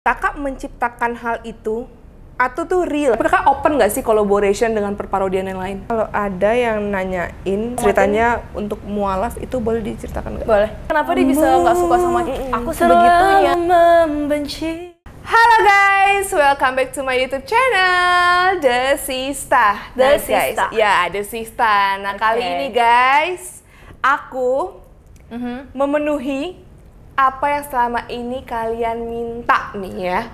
Kakak menciptakan hal itu atau tuh real? Tapi kakak open nggak sih collaboration dengan perparodian yang lain? Kalau ada yang nanyain ceritanya untuk mualaf itu boleh diceritakan nggak? Boleh. Kenapa dia bisa nggak suka sama aku sebegitunya? Membenci. Halo guys, welcome back to my YouTube channel The Sista. The Sista. Ya, The Sista. Nah, kali ini guys, aku memenuhi apa yang selama ini kalian minta nih ya.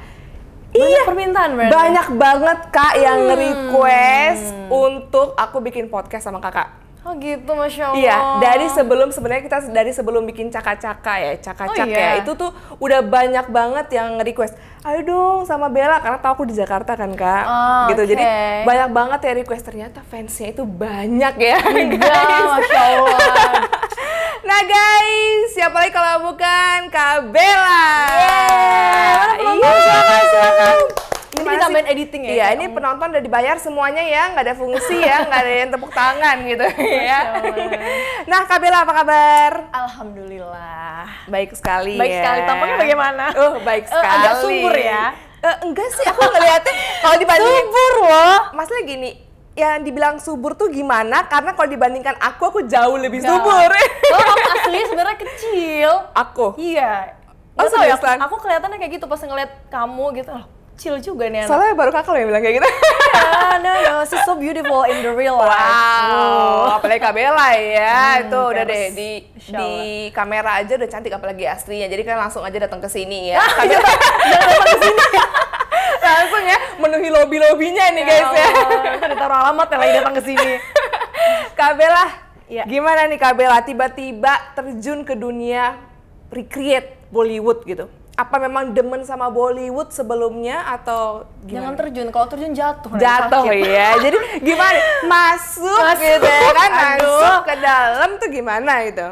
Banyak permintaan berarti? Banyak banget kak yang nge-request untuk aku bikin podcast sama kakak. Oh gitu, Masya Allah. Iya, sebenarnya kita dari sebelum bikin caka-caka ya, caka-cak ya, itu tuh udah banyak banget yang nge-request, ayo dong sama Bella, karena tau aku di Jakarta kan kak, gitu. Jadi banyak banget ya request, ternyata fansnya itu banyak ya guys. Masya Allah. Nah guys, siapa lagi kalau bukan Kak Bella? Iya, silakan. Ini ditambahin editing ya? Iya, ini penonton udah dibayar semuanya ya, nggak ada fungsi ya, nggak ada yang tepuk tangan gitu ya. Nah, Kak Bella apa kabar? Alhamdulillah. Baik sekali Baik sekali, tampaknya bagaimana? Baik sekali. Agak subur ya? Enggak sih, aku ngeliatnya kalau dibandingin subur loh. Masalah gini, yang dibilang subur tuh gimana? Karena kalau dibandingkan aku jauh lebih subur. Lo kamu aslinya sebenarnya kecil. Aku? Iya. Oh, tau ya, seriusan? aku kelihatannya kayak gitu pas ngeliat kamu gitu. Loh, kecil juga nih anak. Soalnya baru kakak loh yang bilang kayak gitu. No, she's so beautiful in the real life. Wow, apalagi Kak Bella ya, itu udah terus. deh di kamera aja udah cantik, apalagi aslinya. Jadi kan langsung aja datang ke sini ya. Kak Jangan datang ke sini. langsung ya menuhi lobby-lobbynya nih guys ya. Kan ditaruh alamat ya lagi datang ke sini. Kak Bella, Ya. gimana nih Kak Bella tiba-tiba terjun ke dunia recreate Bollywood gitu? Apa memang demen sama Bollywood sebelumnya atau gimana? Jangan terjun, kalau terjun jatuh. Jatuh sakit. ya, jadi gimana? Masuk gitu ya kan, masuk ke dalam tuh gimana itu?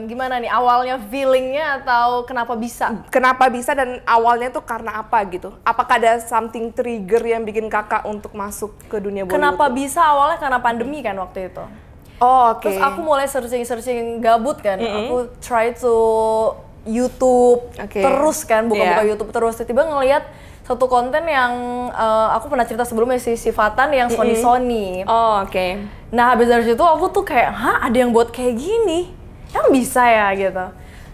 Gimana nih awalnya feelingnya atau kenapa bisa? Kenapa bisa dan awalnya tuh karena apa gitu? Apakah ada something trigger yang bikin kakak untuk masuk ke dunia Bollywood? Kenapa bisa awalnya karena pandemi kan waktu itu. Oh oke. Terus aku mulai searching gabut kan. Aku try to YouTube terus kan, buka-buka YouTube terus. Tiba-tiba ngelihat satu konten yang aku pernah cerita sebelumnya si Fatan yang Sony. Oh oke. Nah habis dari situ aku tuh kayak, hah ada yang buat kayak gini? Yang bisa ya gitu.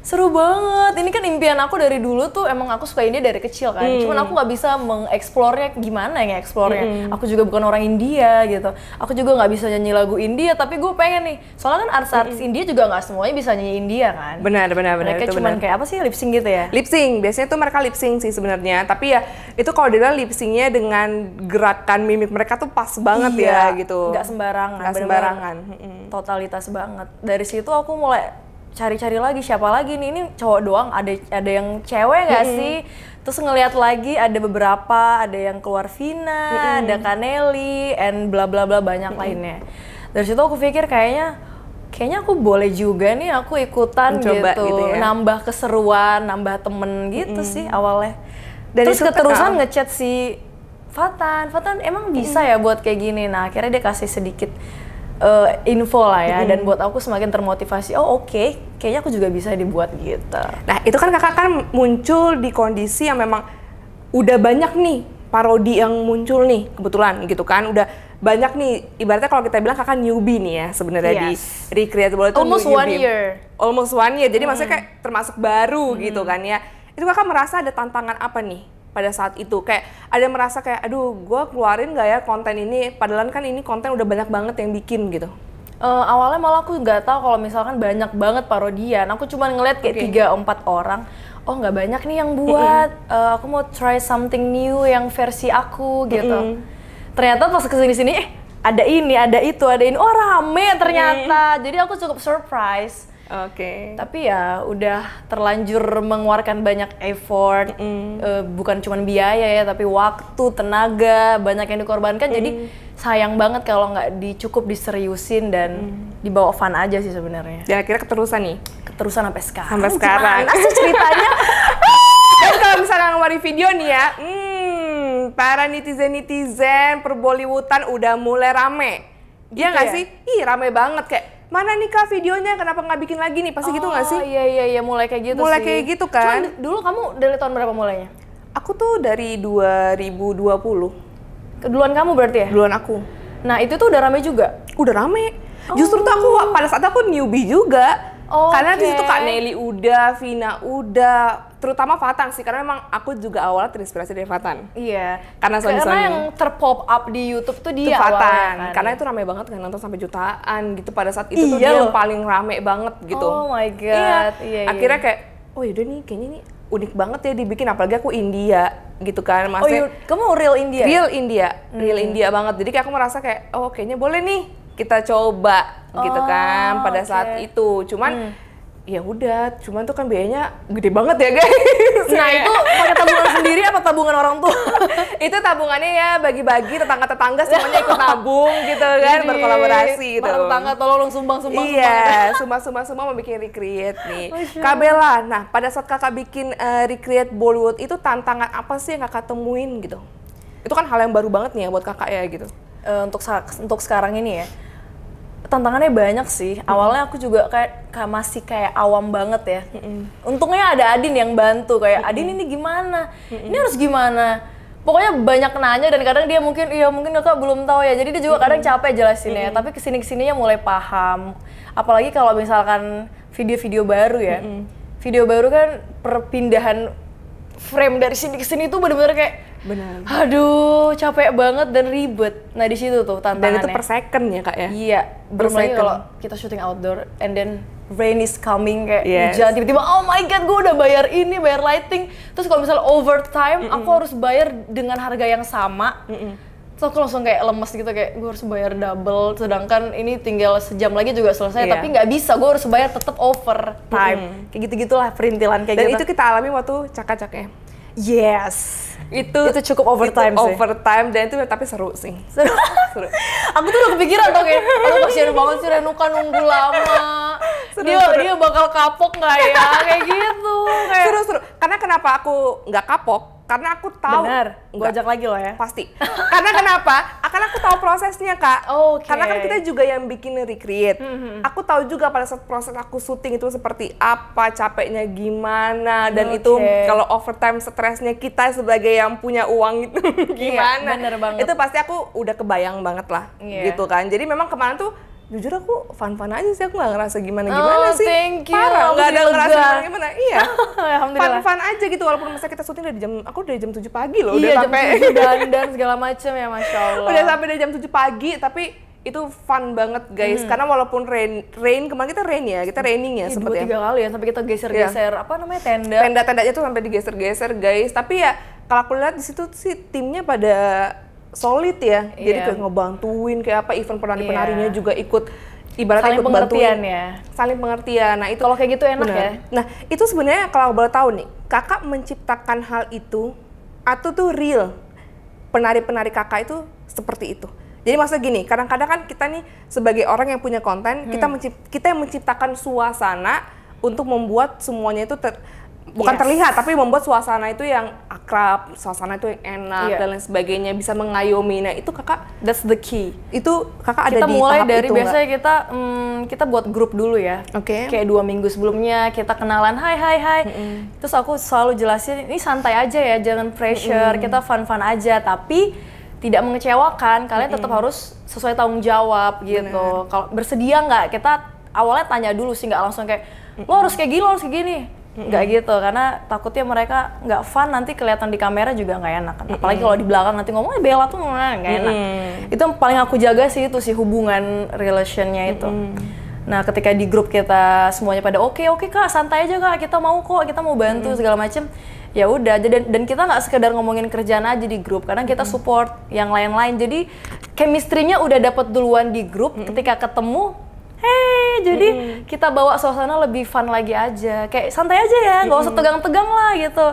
Seru banget, ini kan impian aku dari dulu tuh, emang aku suka India dari kecil kan. Cuman aku nggak bisa mengeksplornya gimana ya eksplornya. Aku juga bukan orang India gitu. Aku juga nggak bisa nyanyi lagu India, tapi gue pengen nih. Soalnya kan artis-artis India juga nggak semuanya bisa nyanyi India kan. Benar. Mereka itu cuman benar. kayak apa sih, lip sync gitu ya? Lip sync, biasanya tuh mereka lip sync sih sebenarnya. Tapi ya itu kalau dibilang lip syncnya dengan gerakan mimik mereka tuh pas banget ya gitu. Nggak sembarangan. Nggak sembarangan. Totalitas banget. Dari situ aku mulai cari-cari lagi siapa lagi nih, ini cowok doang, ada yang cewek nggak sih? Terus ngelihat lagi ada beberapa, ada yang keluar Vina, ada Kaneli, and bla bla bla banyak lainnya. Dari situ aku pikir kayaknya aku boleh juga nih aku ikutan mencoba gitu ya. Nambah keseruan, nambah temen gitu sih awalnya. Dan terus keterusan ngechat si Fatan emang bisa ya buat kayak gini. Nah akhirnya dia kasih sedikit info lah ya, dan buat aku semakin termotivasi. Oh oke, kayaknya aku juga bisa dibuat gitu. Nah itu kan kakak kan muncul di kondisi yang memang udah banyak nih parodi yang muncul nih kebetulan gitu kan, udah banyak nih, ibaratnya kalau kita bilang kakak newbie nih ya sebenarnya di Recreate Bollywood itu almost one year, jadi maksudnya kayak termasuk baru gitu kan ya. Itu kakak merasa ada tantangan apa nih pada saat itu? Kayak ada merasa kayak aduh gue keluarin nggak ya konten ini, padahal kan ini konten udah banyak banget yang bikin gitu. Awalnya malah aku nggak tahu kalau misalkan banyak banget parodian. Aku cuma ngeliat kayak 3-4 orang. Oh nggak banyak nih yang buat. Aku mau try something new yang versi aku gitu. Ternyata pas kesini-sini ada ini, ada itu, ada ini. Oh rame ternyata. Jadi aku cukup surprise. Tapi ya udah terlanjur mengeluarkan banyak effort, bukan cuma biaya ya, tapi waktu, tenaga, banyak yang dikorbankan. Jadi sayang banget kalau nggak diseriusin dan dibawa fun aja sih sebenarnya. Dan akhirnya keterusan nih? Keterusan sampai sekarang. Sampai sekarang. Gimana sih ceritanya? Dan kalau misalnya ngeluarin video nih ya, para netizen per-Bollywoodan udah mulai rame. Iya nggak sih? Ih rame banget kayak, mana nih kak videonya, kenapa nggak bikin lagi nih? Pasti gitu nggak sih? Iya, mulai kayak gitu mulai sih. kayak gitu kan. Cuman dulu kamu dari tahun berapa mulainya? Aku tuh dari 2020. Duluan kamu berarti ya? Duluan aku. Nah itu tuh udah rame juga? Udah rame. Justru tuh aku pada saat aku newbie juga. Karena di situ Kak Nelly udah, Vina udah, terutama Fatan sih, karena memang aku juga awalnya terinspirasi dari Fatan. Iya. Karena yang terpop up di YouTube tuh dia Fatan. awalnya kan. Karena itu rame banget kan, nonton sampai jutaan gitu pada saat itu tuh dia yang paling rame banget gitu. Oh my god. Iya. Akhirnya kayak, oh yaudah nih kayaknya nih unik banget ya dibikin, apalagi aku India gitu kan. Maksudnya, kamu real India? Real India banget. Jadi kayak aku merasa kayak, oh kayaknya boleh nih kita coba gitu kan pada saat itu. Cuman ya udah, cuman tuh kan biayanya gede banget ya guys. Nah itu pakai tabungan sendiri apa tabungan orang tua? Itu tabungannya ya bagi-bagi, tetangga-tetangga semuanya ikut tabung gitu kan, berkolaborasi gitu. Tetangga tolong sumbang-sumbang. Iya, sumbang-sumbang mau bikin recreate nih. Kak Bella, nah pada saat kakak bikin recreate Bollywood itu tantangan apa sih yang kakak temuin gitu? Itu kan hal yang baru banget nih ya buat kakak ya gitu. Untuk sekarang ini ya, tantangannya banyak sih. Awalnya aku juga masih kayak awam banget ya. Untungnya ada Adin yang bantu kayak, Adin ini gimana? Ini harus gimana? Pokoknya banyak nanya dan kadang dia mungkin kakak belum tahu ya. Jadi dia juga kadang capek jelasinnya. Tapi kesininya mulai paham. Apalagi kalau misalkan video-video baru ya. Video baru kan perpindahan frame dari sini ke sini tuh bener-bener kayak aduh, capek banget dan ribet. Nah di situ tuh tantangannya. Dan itu per second ya kak ya? Iya, belum lagi kalau kita syuting outdoor and then rain is coming kayak hujan, tiba-tiba oh my god gue udah bayar ini, bayar lighting. Terus kalau misalnya overtime, aku harus bayar dengan harga yang sama. Terus aku langsung kayak lemes gitu, kayak gue harus bayar double. Sedangkan ini tinggal sejam lagi juga selesai, tapi nggak bisa, gue harus bayar tetap overtime. Kayak gitu-gitulah perintilan kayak dan gitu. Dan itu kita alami waktu Caka-Cak ya? Yes. Itu cukup overtime itu sih. Overtime dan itu tapi seru sih. Seru. Aku tuh udah kepikiran tuh kayak, aduh kasihan banget sih Renuka nunggu lama. Dia bakal kapok nggak ya? Kayak gitu. Seru. Karena kenapa aku nggak kapok? Karena aku tahu. Benar. Gue ajak lagi loh ya. Pasti. Karena kenapa? Karena aku tahu prosesnya kak. Karena kan kita juga yang bikin recreate. Aku tahu juga pada saat proses aku syuting itu seperti apa, capeknya gimana, dan itu kalau overtime stresnya kita sebagai yang punya uang itu gimana. Bener banget. Itu pasti aku udah kebayang banget lah, gitu kan. Jadi memang kemarin tuh jujur aku fun-fun aja sih, aku nggak ngerasa gimana-gimana sih. Thank you. Parah, nggak ada ngerasa gimana-gimana. Iya. Alhamdulillah. Fun-fun aja gitu, walaupun misalnya kita syuting dari jam 7 pagi loh. Iya, udah sampai dan segala macam ya, Masya Allah. Udah sampai dari jam 7 pagi, tapi itu fun banget guys. Karena walaupun rain kemarin kita raining ya sempet ya. 2-3 kali ya, sampai kita geser-geser, apa namanya, tenda. Tenda-tendanya tuh sampai digeser-geser guys. Tapi ya kalau aku lihat di situ sih timnya pada solid ya. Jadi kayak ngebantuin kayak apa, event penari-penarinya juga ikut, ibaratnya ikut bantuin ya. Saling pengertian. Nah, itu kalau kayak gitu enak ya. Nah, itu sebenarnya kalau boleh tahu nih, kakak menciptakan hal itu atau tuh real penari-penari kakak itu seperti itu. Jadi maksudnya gini, kadang-kadang kan kita nih sebagai orang yang punya konten, kita yang menciptakan suasana untuk membuat semuanya itu bukan terlihat, tapi membuat suasana itu yang akrab, suasana itu yang enak dan lain sebagainya, bisa mengayomi. Nah itu kakak, that's the key. Itu kakak ada kita di mulai tahap dari itu biasanya kita buat grup dulu ya. Kayak 2 minggu sebelumnya kita kenalan, hai. Terus aku selalu jelasin, ini santai aja ya, jangan pressure, kita fun-fun aja, tapi tidak mengecewakan. Kalian tetap harus sesuai tanggung jawab gitu. Kalau bersedia nggak, kita awalnya tanya dulu sih, nggak langsung kayak lo harus kayak gini, lo harus kayak gini. Nggak gitu, karena takutnya mereka nggak fun, nanti kelihatan di kamera juga nggak enak. Apalagi kalau di belakang nanti ngomong Bella tuh nggak enak. Itu yang paling aku jaga sih, itu sih hubungan relationnya itu. Nah ketika di grup kita semuanya pada oke kak, santai aja kak, kita mau kok, kita mau bantu segala macem. Ya udah, dan kita nggak sekedar ngomongin kerjaan aja di grup, karena kita support yang lain-lain. Jadi chemistry-nya udah dapet duluan di grup, ketika ketemu jadi kita bawa suasana lebih fun lagi aja, kayak santai aja ya, nggak usah tegang-tegang lah gitu.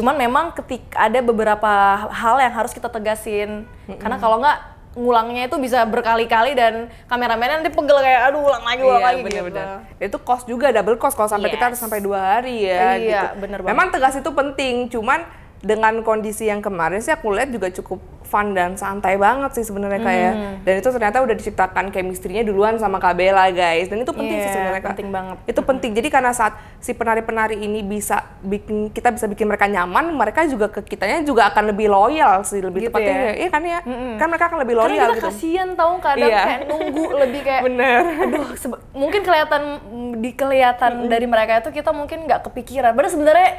Cuman memang ketika ada beberapa hal yang harus kita tegasin, karena kalau nggak ngulangnya itu bisa berkali-kali dan kameramennya nanti pegel kayak aduh ulang lagi bener, gitu. Itu cost juga, double cost kalau sampai kita harus sampai 2 hari ya. Iya, gitu. Bener banget. Memang tegas itu penting, cuman dengan kondisi yang kemarin sih aku lihat juga cukup fun dan santai banget sih sebenarnya kayak. Dan itu ternyata udah diciptakan chemistry-nya duluan sama Kak Bella guys. Dan itu penting sih sebenarnya Kak. Penting banget. Itu penting. Jadi karena saat si penari-penari ini kita bisa bikin mereka nyaman, mereka juga ke kitanya juga akan lebih loyal sih, lebih gitu tepatnya. ya? Iya kan ya. Kan mereka akan lebih loyal Karena kita gitu. kasian tau kadang kayak nunggu lebih kayak Bener. aduh mungkin kelihatan dari mereka itu kita mungkin nggak kepikiran. Padahal sebenarnya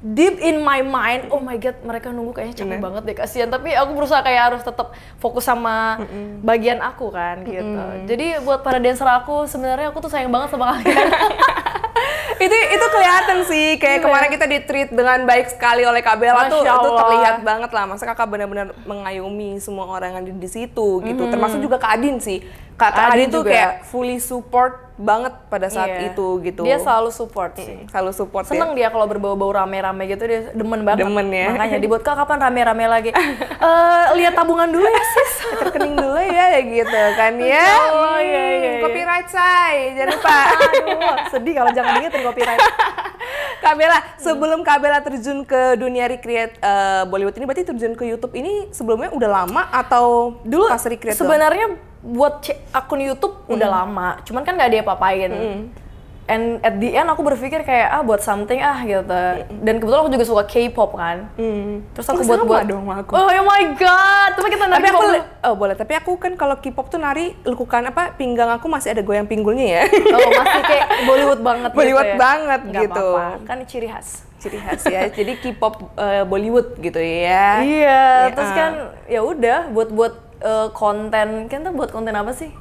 deep in my mind, oh my god, mereka nunggu kayaknya capek banget deh, kasihan. Tapi aku berusaha kayak harus tetap fokus sama bagian aku kan, gitu. Jadi buat para dancer aku, sebenarnya aku tuh sayang banget sama kalian. itu kelihatan sih, kayak kemarin kita di-treat dengan baik sekali oleh Kak Bella tuh, itu terlihat banget lah. Masa kakak benar-benar mengayomi semua orang yang ada di situ gitu. Termasuk juga Kak Adin sih. Kak Adin tuh juga kayak fully support banget pada saat itu gitu. Dia selalu support sih. Selalu support. Seneng dia kalau berbau-bau rame-rame gitu, dia demen banget. Demen ya. Makanya dibuat Kak kapan rame-rame lagi? Lihat tabungan dulu ya sis. Rekening dulu ya gitu kan ya. Oh iya. Copyright say, jangan lupa. Aduh, sedih kalau jangan diingetin copyright. Kak Bella, sebelum Kak Bella terjun ke dunia recreate Bollywood ini, berarti terjun ke YouTube ini sebelumnya udah lama atau dulu pas recreate sebenarnya buat akun YouTube udah lama, cuman kan nggak dia apa-apain. And at the end aku berpikir kayak buat something gitu. Dan kebetulan aku juga suka K-pop kan. Terus aku buat dong sama aku. Oh my god, tapi kita tapi aku boleh, tapi aku kan kalau K-pop tuh nari lekukan pinggang aku masih ada goyang pinggulnya ya. Oh, masih kayak Bollywood banget Bollywood gitu ya. banget Nggak gitu. apa-apa, kan ciri khas Ya. Jadi K-pop Bollywood gitu ya. Iya, terus kan ya udah buat konten, kita buat konten apa sih?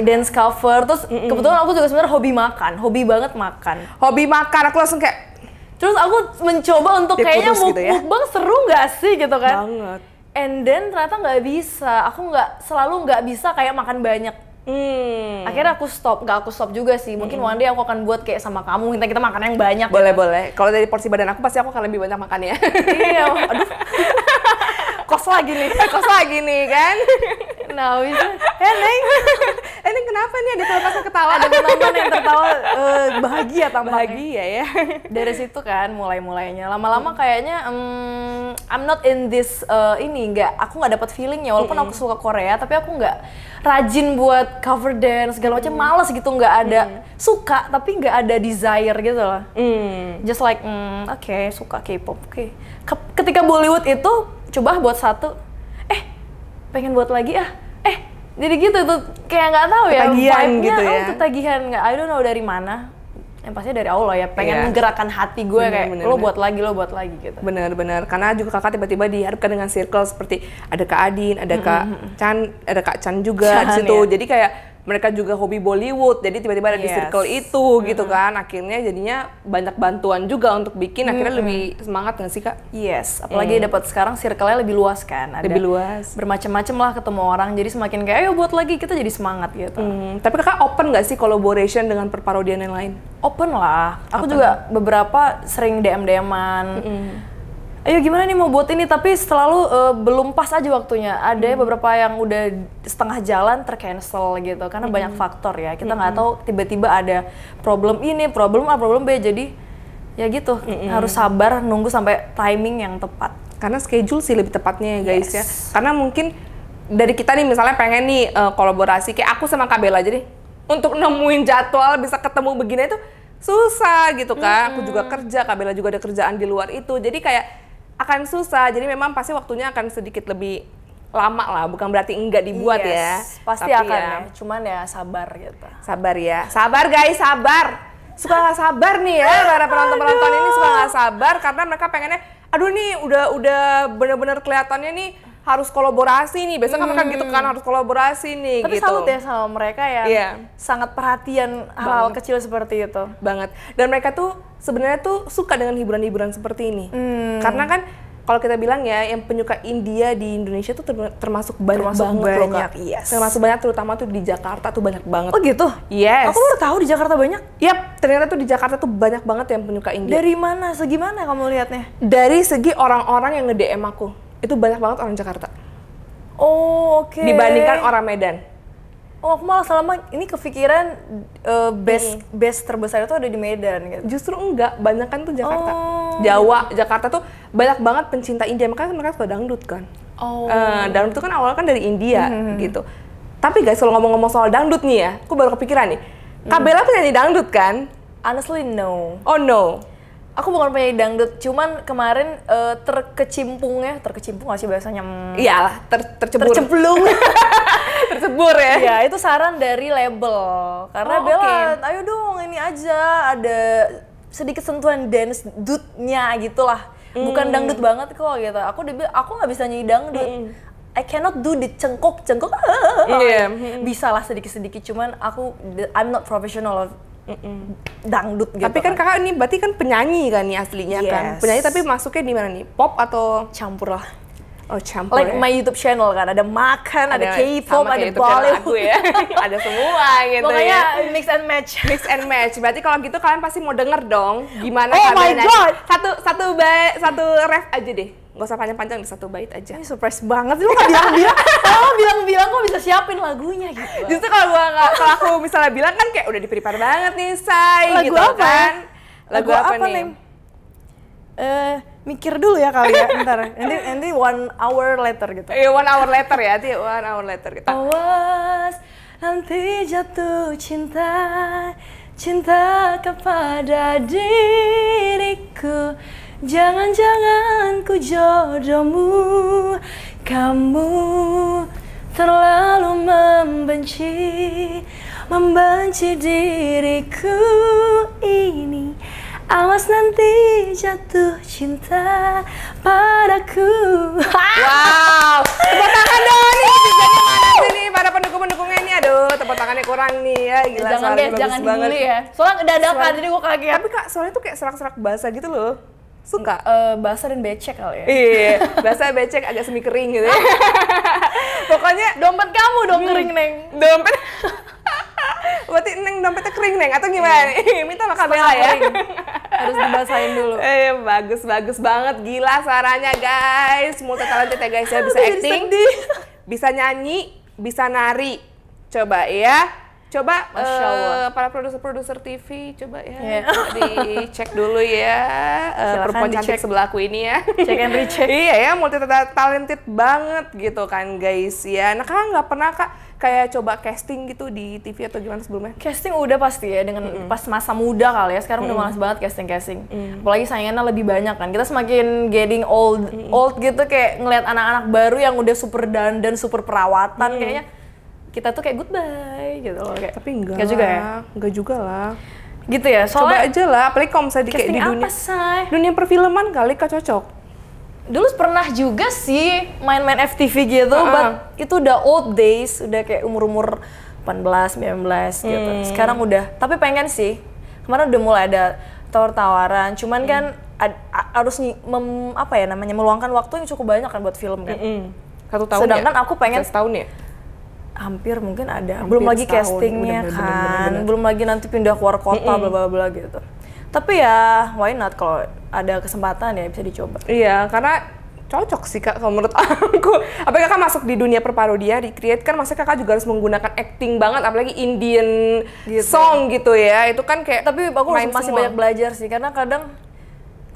Dance cover, terus kebetulan aku juga sebenarnya hobi banget makan. Hobi makan, aku langsung kayak terus aku mencoba untuk kayaknya gitu ya? mukbang seru nggak sih gitu kan? Banget. And then ternyata nggak bisa, aku selalu nggak bisa kayak makan banyak. Akhirnya aku stop juga sih. Mungkin one day aku akan buat kayak sama kamu, kita makan yang banyak. Boleh. Kalau dari porsi badan aku pasti aku akan lebih banyak makan ya. Iya, aduh. Kos lagi nih kan. Nah, bisa. Neng. Neng kenapa nih ada pelepasan ketawa? Ada penonton yang tertawa bahagia tampaknya. Bahagia ya. Dari situ kan mulainya. Lama-lama kayaknya I'm not in this aku nggak dapat feelingnya. Walaupun aku suka Korea, tapi aku nggak rajin buat cover dance segala macam, males gitu, nggak ada suka tapi nggak ada desire gitu loh. Just like oke, suka K-pop. Oke. Ketika Bollywood itu coba buat satu, pengen buat lagi jadi gitu tuh, kayak nggak tahu ya ketagihan vibe-nya, gitu ya. Ketagihan, nggak, I don't know dari mana. Yang pasti dari Allah ya, pengen menggerakkan hati gue kayak lo buat lagi gitu. Bener, karena juga kakak tiba-tiba dihadapkan dengan circle seperti ada Kak Adin, ada Kak Chan juga di situ. Jadi kayak mereka juga hobi Bollywood, jadi tiba-tiba ada di circle itu gitu kan. Akhirnya jadinya banyak bantuan juga untuk bikin, akhirnya lebih semangat nggak sih Kak? Yes, apalagi dapat sekarang circle-nya lebih luas kan. Ada lebih luas. Bermacam-macam lah ketemu orang, jadi semakin kayak ayo buat lagi, kita jadi semangat gitu. Tapi kakak open nggak sih collaboration dengan perparodian yang lain? Open lah, aku juga beberapa sering DM-DM-an. Ayo gimana nih mau buat ini, tapi selalu belum pas aja waktunya. Ada beberapa yang udah setengah jalan tercancel gitu karena banyak faktor ya. Kita nggak tahu tiba-tiba ada problem ini, problem A, problem B. Jadi ya gitu, harus sabar nunggu sampai timing yang tepat. Karena schedule sih lebih tepatnya ya guys ya. Karena mungkin dari kita nih misalnya pengen nih kolaborasi kayak aku sama Kak Bella, jadi untuk nemuin jadwal bisa ketemu begini itu susah gitu kan. Aku juga kerja, Kak Bella juga ada kerjaan di luar itu. Jadi kayak akan susah, jadi memang pasti waktunya akan sedikit lebih lama lah, bukan berarti enggak dibuat ya. Pasti tapi akan ya, cuman ya sabar gitu. Sabar ya, sabar guys, sabar. Suka nggak sabar nih ya, para penonton-penonton ini suka nggak sabar karena mereka pengennya, aduh nih udah bener-bener kelihatannya nih harus kolaborasi nih, biasanya kan mereka gitu kan harus kolaborasi nih. Tapi gitu. salut ya sama mereka yang sangat perhatian hal-hal kecil seperti itu. Banget. Dan mereka tuh sebenarnya tuh suka dengan hiburan-hiburan seperti ini. Karena kan kalau kita bilang ya, yang penyuka India di Indonesia tuh termasuk banyak banget loh Kak. Termasuk banyak, terutama tuh di Jakarta tuh banyak banget. Oh gitu? Yes. Aku baru tahu di Jakarta banyak. Yap, ternyata tuh di Jakarta tuh banyak banget yang penyuka India. Dari mana? Segimana kamu lihatnya? Dari segi orang-orang yang nge-DM aku. Itu banyak banget orang Jakarta. Oh, oke. Dibandingkan orang Medan. Oh, aku malah selama ini kepikiran base terbesar itu ada di Medan gitu. Justru enggak, banyak kan tuh Jakarta. Jawa, Jakarta tuh banyak banget pencinta India, makanya mereka suka dangdut kan. Dangdut itu kan awalnya kan dari India gitu. Tapi guys, kalau ngomong-ngomong soal dangdut nih ya, aku baru kepikiran nih. Kak Bella penyanyi dangdut kan? Honestly no. Oh no. Aku bukan penyanyi dangdut, cuman kemarin terkecimpung nggak sih bahasanya? Iyalah, tercebur. Tercemplung. Tercebur ya? Iya, itu saran dari label. Karena Bella, ayo dong ini aja ada sedikit sentuhan dance dutnya gitulah. Bukan dangdut banget kok gitu. Aku nggak bisa nyanyi dangdut. I cannot do the cengkok. Bisa lah sedikit-sedikit, cuman I'm not professional of dangdut gitu. Tapi kan kakak ini berarti kan penyanyi kan nih aslinya kan? Penyanyi tapi masuknya di mana nih? Pop atau? Campur lah. Oh campur like ya? my YouTube channel kan, ada makan, ada K-pop, ada Bollywood ya. Ada semua gitu. Makanya ya. Mix and match. Mix and match. Berarti kalau gitu kalian pasti mau denger dong gimana Oh my god. Satu ref aja deh. Gak usah panjang-panjang, satu bait aja. Ini surprise banget sih, lu gak bilang-bilang. Kalau bilang-bilang kok bisa siapin lagunya gitu. Justru kalau aku misalnya bilang kan kayak udah di-prepare banget nih, Say. Lagu gitu apa kan. Lagu apa nih? Mikir dulu ya kali ya, ntar. Nanti 1 hour later gitu. Iya, 1 hour later ya, 1 hour later kita. Awas, nanti jatuh cinta kepada diriku. Jangan-jangan ku jodohmu, kamu terlalu membenci diriku ini. Awas nanti jatuh cinta padaku. Wow, tepuk tangan dong nih, netizennya mana sih nih, para pendukung-pendukungnya ini. Aduh, tepuk tangannya kurang nih ya, gila Jangan dibully ya. Soalnya dadakan, jadi gue kaget. Tapi kak, soalnya tuh kayak serak-serak basah gitu loh. Suka? Basah dan becek kali ya. Iya, basah becek agak semi kering gitu ya. Pokoknya dompet kamu dong kering, Neng. Dompet. Berarti Neng dompetnya kering, Neng, atau gimana? Minta sama Kak Bella ya. Harus dibasahin dulu. Bagus banget, gila suaranya guys. Multi talented ya guys ya, bisa acting, bisa nyanyi, bisa nari. Coba ya. Coba para produser TV coba ya dicek dulu ya perempuan cantik sebelah aku ini ya. Cek and recheck. Iya ya, multi talented banget gitu kan guys ya. Nah kakak nggak pernah kak kayak coba casting gitu di TV atau gimana sebelumnya? Casting udah pasti ya, dengan pas masa muda kali ya. Sekarang udah malas banget casting. Apalagi saingannya lebih banyak kan. Kita semakin getting old gitu, kayak ngeliat anak-anak baru yang udah super dandan, super perawatan kayaknya. Kita tuh kayak goodbye gitu loh kayak. Tapi enggak juga ya? Enggak juga lah. Gitu ya, soalnya coba aja lah, apalagi kalau misalnya di kayak di dunia perfilman kali kak cocok. Dulu pernah juga sih main-main FTV gitu, but itu udah old days, udah kayak umur-umur 18, 19 gitu. Sekarang udah, tapi pengen sih. Kemarin udah mulai ada tawar-tawaran, cuman kan harus meluangkan waktu yang cukup banyak kan buat film kan. 1 tahun. Sedangkan aku pengen setahun ya? Hampir mungkin ada, belum lagi castingnya kan, belum lagi nanti pindah keluar kota bla bla bla gitu. Tapi ya why not, kalau ada kesempatan ya bisa dicoba. Iya, karena cocok sih kak kalau menurut aku. Apalagi kakak masuk di dunia perparudian, di create kan, maksudnya kakak juga harus menggunakan acting banget, apalagi Indian song gitu ya. Itu kan kayak. Tapi aku masih banyak belajar sih, karena kadang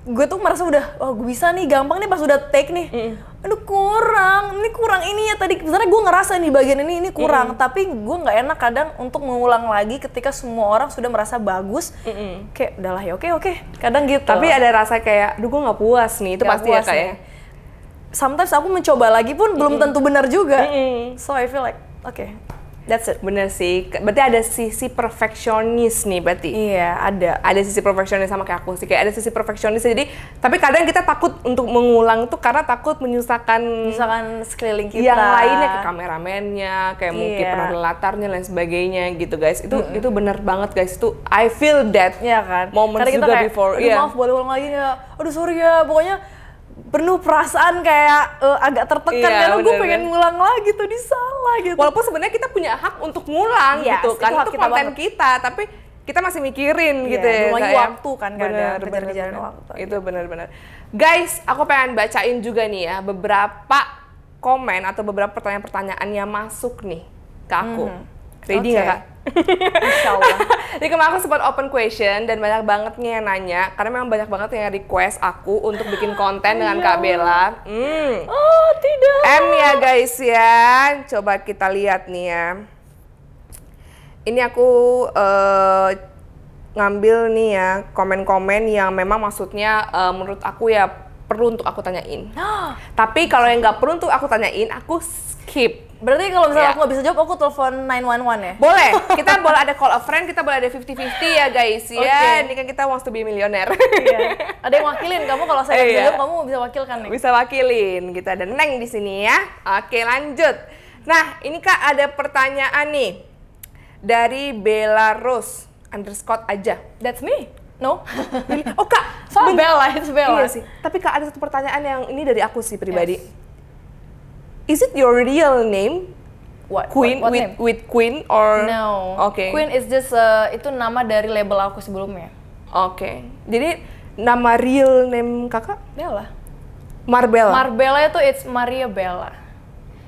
gue tuh merasa udah, gue bisa nih, gampang nih pas udah take nih. Aduh kurang ini ya tadi. Sebenarnya gue ngerasa nih bagian ini kurang, tapi gue nggak enak kadang untuk mengulang lagi ketika semua orang sudah merasa bagus. Kayak udahlah ya oke. Kadang gitu. Tapi ada rasa kayak, gue nggak puas nih, itu pasti ya kayak. Sometimes aku mencoba lagi pun belum tentu benar juga. So I feel like, okay. That's it. Bener sih, berarti ada sisi perfeksionis nih berarti. Iya, ada sisi perfeksionis sama kayak aku sih, kayak ada sisi perfeksionis. Jadi, tapi kadang kita takut untuk mengulang tuh karena takut menyusahkan sekeliling kita. Yang lainnya, ke kameramennya, kayak mungkin penarik latarnya lain sebagainya gitu guys. Itu bener banget guys, itu I feel that. Iya kan. Moments juga kayak, before. Maaf boleh ulang lagi ya. Aduh sorry ya, pokoknya penuh perasaan kayak agak tertekan karena gue pengen ngulang lagi tuh, salah gitu. Walaupun sebenarnya kita punya hak untuk ngulang gitu kan, itu konten kita, tapi kita masih mikirin gitu ya. Belum lagi waktu kan, kejar-kejaran waktu. Itu benar-benar. Guys, aku pengen bacain juga nih ya beberapa komen atau beberapa pertanyaan-pertanyaan yang masuk nih ke aku. Ready nggak kak? Insya Allah. Jadi kemarin aku sempat open question dan banyak banget nih yang nanya, karena memang banyak banget yang request aku untuk bikin konten dengan Kak Bella. tidak. M ya guys ya. Coba kita lihat nih ya. Ini aku ngambil nih ya komen-komen yang memang maksudnya menurut aku ya perlu untuk aku tanyain. Tapi kalau yang nggak perlu untuk aku tanyain, aku skip. Berarti kalau misalnya aku nggak bisa jawab, aku telepon 911 ya? Boleh, kita boleh ada call a friend, kita boleh ada 50-50 ya guys ya. Okay. Ini kan kita wants to be millionaire. Iya. Ada yang wakilin kamu kalau saya nggak bisa jawab, kamu bisa wakilkan nih. Bisa wakilin, kita ada Neng di sini ya. Oke lanjut. Nah ini Kak ada pertanyaan nih dari Belarus _ aja. That's me. No. Oh Kak, Bella, it's Bella. Iya sih. Tapi Kak ada satu pertanyaan yang ini dari aku sih pribadi. Is it your real name? What? Queen What with name? with Queen or No. Okay. Queen is just itu nama dari label aku sebelumnya. Oke. Jadi nama real name Kakak? Bella. Marbella. Marbella itu it's Maria Bella.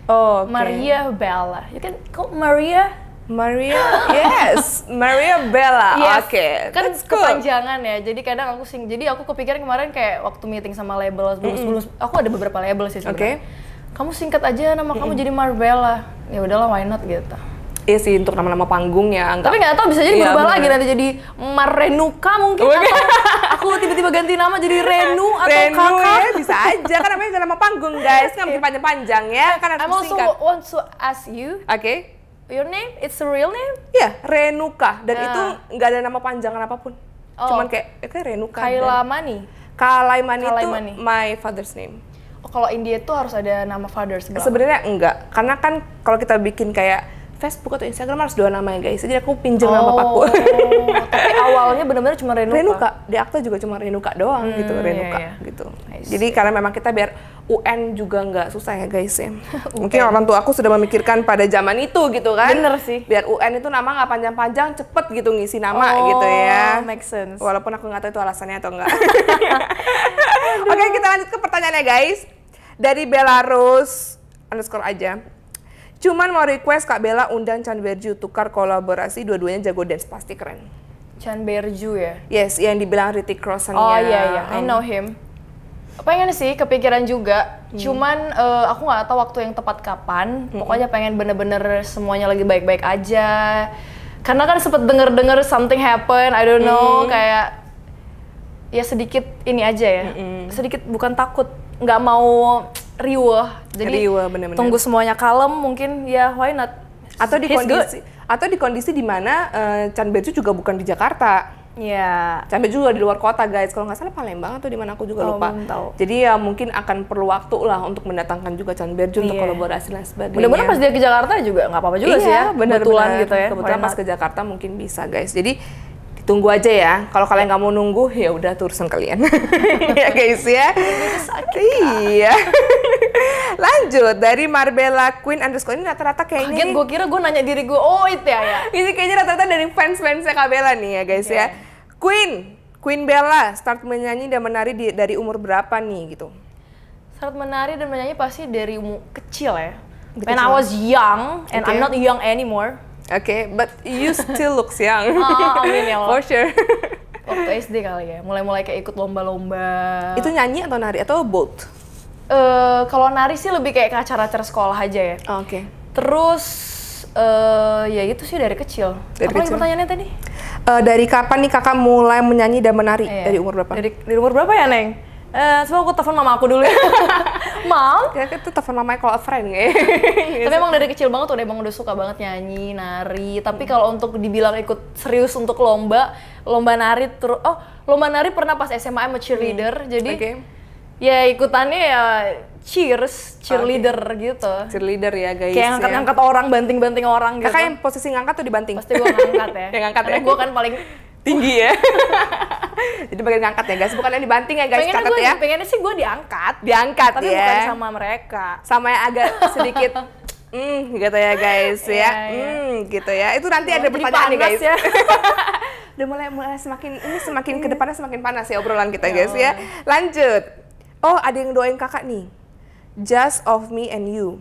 Oh, okay. Maria Bella. You can call Maria. Maria, yes, Maria Bella. Yes. Oke, Kan that's good. kepanjangan ya. Jadi kadang aku jadi aku kepikiran kemarin kayak waktu meeting sama label sebelum aku ada beberapa label sih sebenarnya. Kamu singkat aja nama kamu jadi Marbella. Ya udahlah, why not gitu. Iya sih untuk nama-nama panggung ya. Tapi nggak tahu bisa jadi Iya, berubah bener. lagi nanti jadi Marenuka mungkin atau aku tiba-tiba ganti nama jadi Renu atau Renu Kakak. ya bisa aja kan namanya nama panggung guys, nggak mungkin panjang-panjang ya kan I'm harus also singkat. want to ask you, Oke. your name, it's a real name? Ya, Renuka dan itu nggak ada nama panjangan apapun. Oh. Cuman kayak Renuka. Kaila Mani. Kalaimani itu Kalaimani. my father's name. Oh, kalau India itu harus ada nama father segala. Sebenarnya enggak, karena kan kalau kita bikin kayak Facebook atau Instagram harus 2 nama ya guys. Jadi aku pinjam nama papaku. Tapi awalnya benar-benar cuma Renuka. Renuka, di akta juga cuma Renuka doang gitu, Renuka iya. gitu. I Jadi karena memang kita biar UN juga nggak susah ya guys ya. Mungkin orang tua aku sudah memikirkan pada zaman itu gitu kan. Bener sih. Biar UN itu nama nggak panjang-panjang, cepet gitu ngisi nama gitu ya. Make sense. Walaupun aku nggak tahu itu alasannya atau enggak. Oke, kita lanjut ke pertanyaannya guys. Dari Belarus _ aja. Cuman mau request Kak Bella undang Chan Berju tukar kolaborasi, dua-duanya jago dance pasti keren. Chan Berju ya? Yes, yang dibilang Hrithik Roshan-nya. Oh iya, I know him. Pengen sih, kepikiran juga. Cuman aku nggak tahu waktu yang tepat kapan. Pokoknya pengen bener-bener semuanya lagi baik-baik aja. Karena kan sempet denger-denger something happen, I don't know, kayak ya sedikit ini aja ya. Sedikit bukan takut, nggak mau riuh. Jadi bener-bener. tunggu semuanya kalem mungkin ya why not. Atau di kondisi di mana Chan Berju juga bukan di Jakarta. Iya. Chan Berju juga di luar kota guys. Kalau nggak salah Palembang atau di mana aku juga lupa. Belum tahu. Jadi ya mungkin akan perlu waktu lah untuk mendatangkan juga Chan Berju untuk kolaborasi dan sebagainya. Mudah-mudahan pas dia ke Jakarta juga nggak apa-apa juga sih ya. Kebetulan gitu ya. Kebetulan pas ke Jakarta mungkin bisa guys. Jadi tunggu aja ya. Kalau kalian nggak mau nunggu, ya udah itu urusan kalian. Ya guys ya. Iya. Lanjut dari Marbella Queen _ ini rata-rata kayaknya. Kaget, gue kira gue nanya diri gue, oh itu ya. Ini kayaknya rata-rata dari fans-fansnya Kak Bella nih ya guys ya. Queen Bella start menyanyi dan menari dari umur berapa nih gitu? Start menari dan menyanyi pasti dari umur kecil ya. Dari When kecil. I was young and I'm not young anymore. Oke, but you still looks young. Amin ya Allah. For sure. Waktu SD kali ya, mulai-mulai kayak ikut lomba-lomba. Itu nyanyi atau nari atau both? Kalau nari sih lebih kayak ke acara-acara sekolah aja ya. Oke. Terus ya itu sih dari kecil. Dari Apa lagi kecil. pertanyaannya tadi? Dari kapan nih kakak mulai menyanyi dan menari? Dari umur berapa? Dari umur berapa ya, Neng? Coba aku telepon mama aku dulu ya. Mam? Kira-kira itu telepon mamanya call a friend ya. Tapi emang dari kecil banget emang udah suka banget nyanyi, nari. Tapi kalau untuk dibilang ikut serius untuk lomba nari lomba nari pernah pas SMA sama cheerleader. Jadi ya ikutannya ya cheerleader gitu. Cheerleader ya guys. Kayak ngangkat-ngangkat orang, banting-banting orang gitu. Kakak yang posisi ngangkat tuh dibanting? Pasti gua ngangkat ya. Yang ngangkat karena ya? gua kan paling tinggi ya. Jadi bagian ngangkat ya guys, bukan yang dibanting ya guys, catat ya. Pengennya sih gue diangkat. Diangkat tapi ya. Tapi bukan sama mereka. Sama yang agak sedikit gitu ya guys ya. Gitu ya. Itu nanti ada pertanyaan nih guys. Ya. Udah mulai semakin ke depannya semakin panas ya obrolan kita guys ya. Lanjut. Oh, ada yang doain kakak nih. Just of me and you.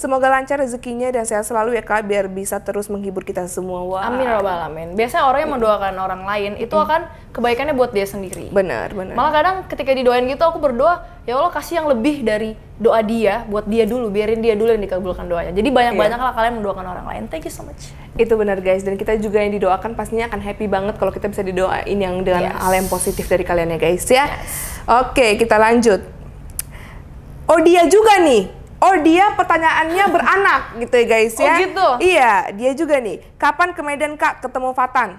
Semoga lancar rezekinya dan sehat selalu ya Kak, biar bisa terus menghibur kita semua. Wah. Amin ya rabbal alamin. Biasanya orang yang mendoakan orang lain itu akan kebaikannya buat dia sendiri. Benar. Malah kadang ketika didoain gitu aku berdoa, ya Allah kasih yang lebih dari doa dia buat dia dulu, biarin dia dulu yang dikabulkan doanya. Jadi banyak-banyaklah kalian mendoakan orang lain. Thank you so much. Itu benar guys, dan kita juga yang didoakan pastinya akan happy banget kalau kita bisa didoain yang dengan hal yang positif dari kalian ya guys ya. Oke, kita lanjut. Oh dia juga nih. Oh dia pertanyaannya beranak gitu ya guys ya. Oh gitu? Iya, dia juga nih. Kapan ke Medan Kak ketemu Fatan?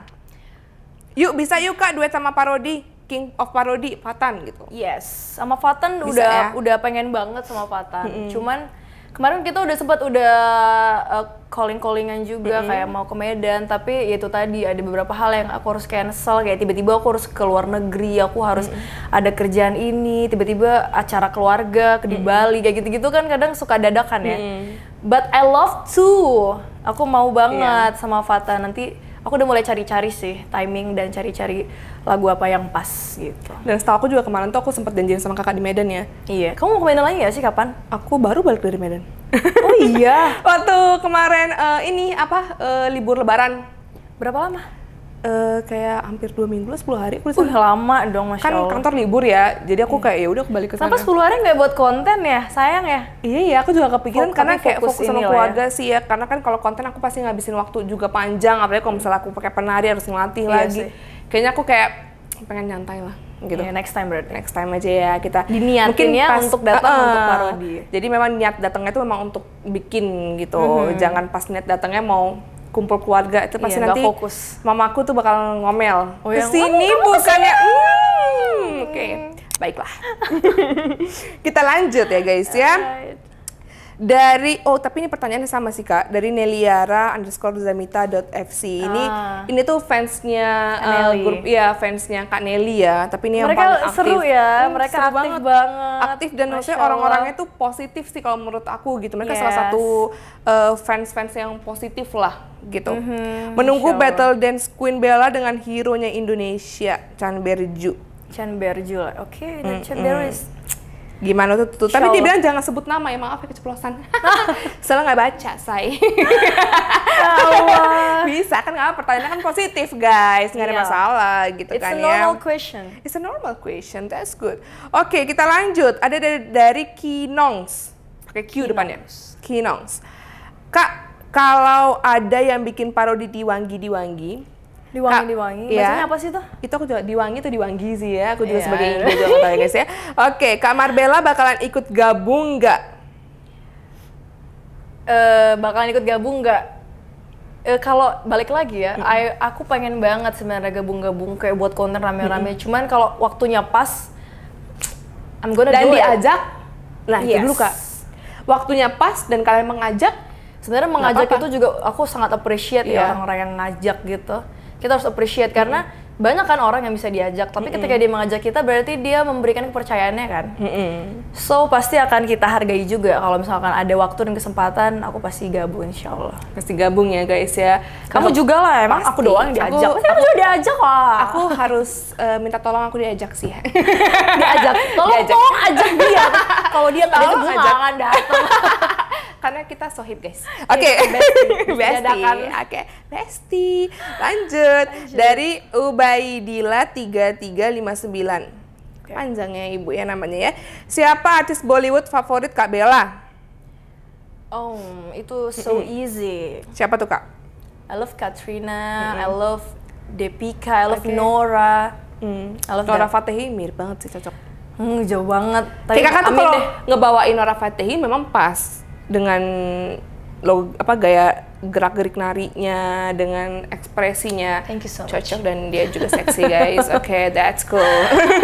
Yuk bisa yuk Kak duet sama Parodi, King of Parodi, Fatan gitu. Yes, sama Fatan Bisa, udah pengen banget sama Fatan. Cuman kemarin kita sempat calling-callingan juga kayak mau ke Medan, tapi itu tadi ada beberapa hal yang aku harus cancel, kayak tiba-tiba aku harus ke luar negeri, aku harus ada kerjaan ini, tiba-tiba acara keluarga di Bali kayak gitu-gitu kan kadang suka dadakan ya. But I love to. Aku mau banget sama Fata. Nanti aku udah mulai cari-cari sih timing dan cari-cari lagu apa yang pas gitu. Dan setahu aku juga kemarin tuh aku sempat janjian sama kakak di Medan ya. Iya. Kamu mau ke Medan lagi gak sih kapan? Aku baru balik dari Medan. Oh iya. Waktu kemarin libur Lebaran. Berapa lama? Kayak hampir 2 minggu lah, 10 hari aku di sana. Lama dong, Masya Kan Allah. kantor libur ya, jadi aku kayak ya udah aku balik ke sana. Kenapa 10 hari nggak buat konten ya? Sayang ya. Iya, aku juga kepikiran karena kayak fokus sama inilah keluarga sih ya. Karena kan kalau konten aku pasti ngabisin waktu juga panjang, apalagi kalau misalnya aku pakai penari harus ngelatih lagi. Sih. Kayaknya aku kayak pengen nyantai lah gitu. Yeah, next time berarti. Next time aja ya kita. Diniatinnya untuk datang untuk parodi. Jadi memang niat datangnya itu memang untuk bikin gitu. Jangan pas niat datangnya mau kumpul keluarga itu pasti nanti fokus. Mamaku tuh bakal ngomel. Oh, kesini bukannya. Oke, baiklah. Kita lanjut ya guys ya. Dari tapi ini pertanyaannya sama sih Kak, dari Neliara_Zamita.fc. Ini tuh fansnya grup fansnya Kak Nelly ya, tapi ini yang mereka paling aktif. seru ya, mereka seru aktif banget. Aktif dan maksudnya orang-orangnya tuh positif sih kalau menurut aku gitu. Mereka salah satu fans yang positif lah gitu. Menunggu battle dance Queen Bella dengan hero-nya Indonesia, Chan Berju. Chan Berju, oke, Chan Berju. Gimana tuh? Tapi dia bilang jangan sebut nama ya, maaf ya keceplosan. Soalnya nggak baca, say. Bisa kan nggak? Pertanyaannya kan positif guys, nggak ada masalah gitu kan ya. It's a normal question. It's a normal question, that's good. Oke, kita lanjut. Ada dari Kinongs, pakai Q depannya. Kinongs. Kak, kalau ada yang bikin parodi Diwangi, Bacanya apa sih tuh? Itu aku juga Diwangi sih ya. Aku juga sebagai Indo juga nggak tahu ya guys ya. Oke, Kak Marbella bakalan ikut gabung nggak? Bakalan ikut gabung nggak? Kalau balik lagi ya, aku pengen banget sebenarnya gabung-gabung kayak buat konten rame-rame. Cuman kalau waktunya pas, I'm gonna dan do it. diajak. Nah, itu dulu Kak. Waktunya pas dan kalian mengajak. Sebenarnya mengajak itu juga aku sangat appreciate ya orang-orang yang ngajak gitu. Kita harus appreciate karena banyak kan orang yang bisa diajak, tapi ketika dia mengajak kita berarti dia memberikan kepercayaannya kan. So pasti akan kita hargai juga kalau misalkan ada waktu dan kesempatan, aku pasti gabung insyaallah. Pasti gabung ya guys ya. Kamu juga lah, emang aku doang yang diajak. Aku juga diajak lah. Aku harus minta tolong aku diajak sih. Diajak. Tolong ajak dia. Kalau dia nggak diajak, gue nggak akan datang. Karena kita sohib guys. Oke. Besti. Lanjut. Dari Ubaidillah 3359. Panjangnya ibu ya namanya ya. Siapa artis Bollywood favorit Kak Bella? Oh, itu so easy. Siapa tuh Kak? I love Katrina, I love Deepika, I love Nora. I love Nora Fatehi mirip banget sih, cocok. Jauh banget. Tapi Kakak tuh kalau ngebawain Nora Fatehi memang pas dengan gaya gerak-gerik narinya, dengan ekspresinya. Thank you so much. Cocok dan dia juga seksi guys. Oke, that's cool.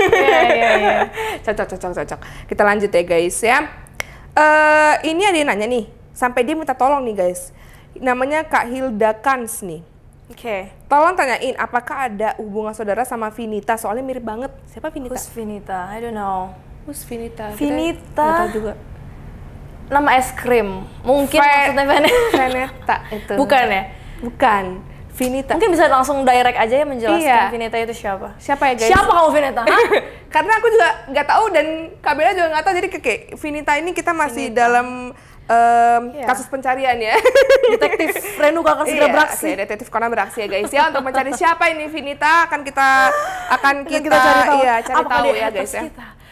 Yeah. Cocok. Kita lanjut ya guys ya. Ini ada yang nanya nih, sampai dia minta tolong nih guys. Namanya Kak Hilda Kans nih. Oke. Tolong tanyain apakah ada hubungan saudara sama Vinita, soalnya mirip banget. Siapa Vinita? Who's Vinita? I don't know. Who's Vinita? Vinita. Nggak tahu juga. Nama es krim. Mungkin maksudnya Veneta itu. Bukan ya? Bukan. Vinita. Mungkin bisa langsung direct aja ya menjelaskan Vinita itu siapa? Siapa ya guys? Siapa kamu Vinita? Karena aku juga nggak tahu dan Kak Bella juga nggak tahu, jadi kayak Vinita ini kita masih dalam kasus pencarian ya. Detektif Renu akan segera beraksi. Oke, detektif Conan beraksi ya guys ya untuk mencari siapa ini Vinita akan kita cari tahu. Iya, cari apakah tahu dia ya guys ya.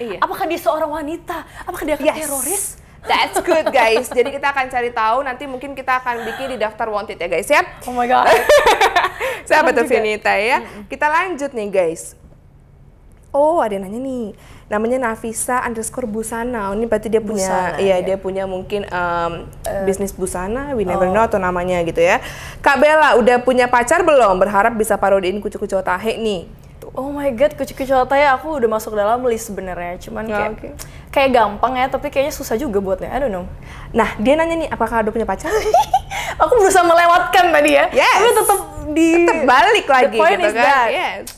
Iya. Apakah dia seorang wanita? Apakah dia teroris? That's good guys. Jadi kita akan cari tahu nanti mungkin kita akan bikin di daftar wanted ya guys ya. Oh my god. Siapa tuh Vinita ya? Kita lanjut nih guys. Oh, ada yang nanya nih. Namanya Nafisa_busana. Ini berarti dia punya, dia punya mungkin bisnis busana, we never know atau namanya gitu ya. Kak Bella, udah punya pacar belum? Berharap bisa parodiin Kucu-Kucu Otahe nih. Oh my god, Kucu-Kucu Otahe aku udah masuk dalam list sebenarnya. Cuman kayak gampang ya, tapi kayaknya susah juga buatnya. I don't know. Nah, dia nanya nih, apakah udah punya pacar? Aku berusaha melewatkan tadi ya. Yes. Tapi tetap balik lagi gitu kan. Yes.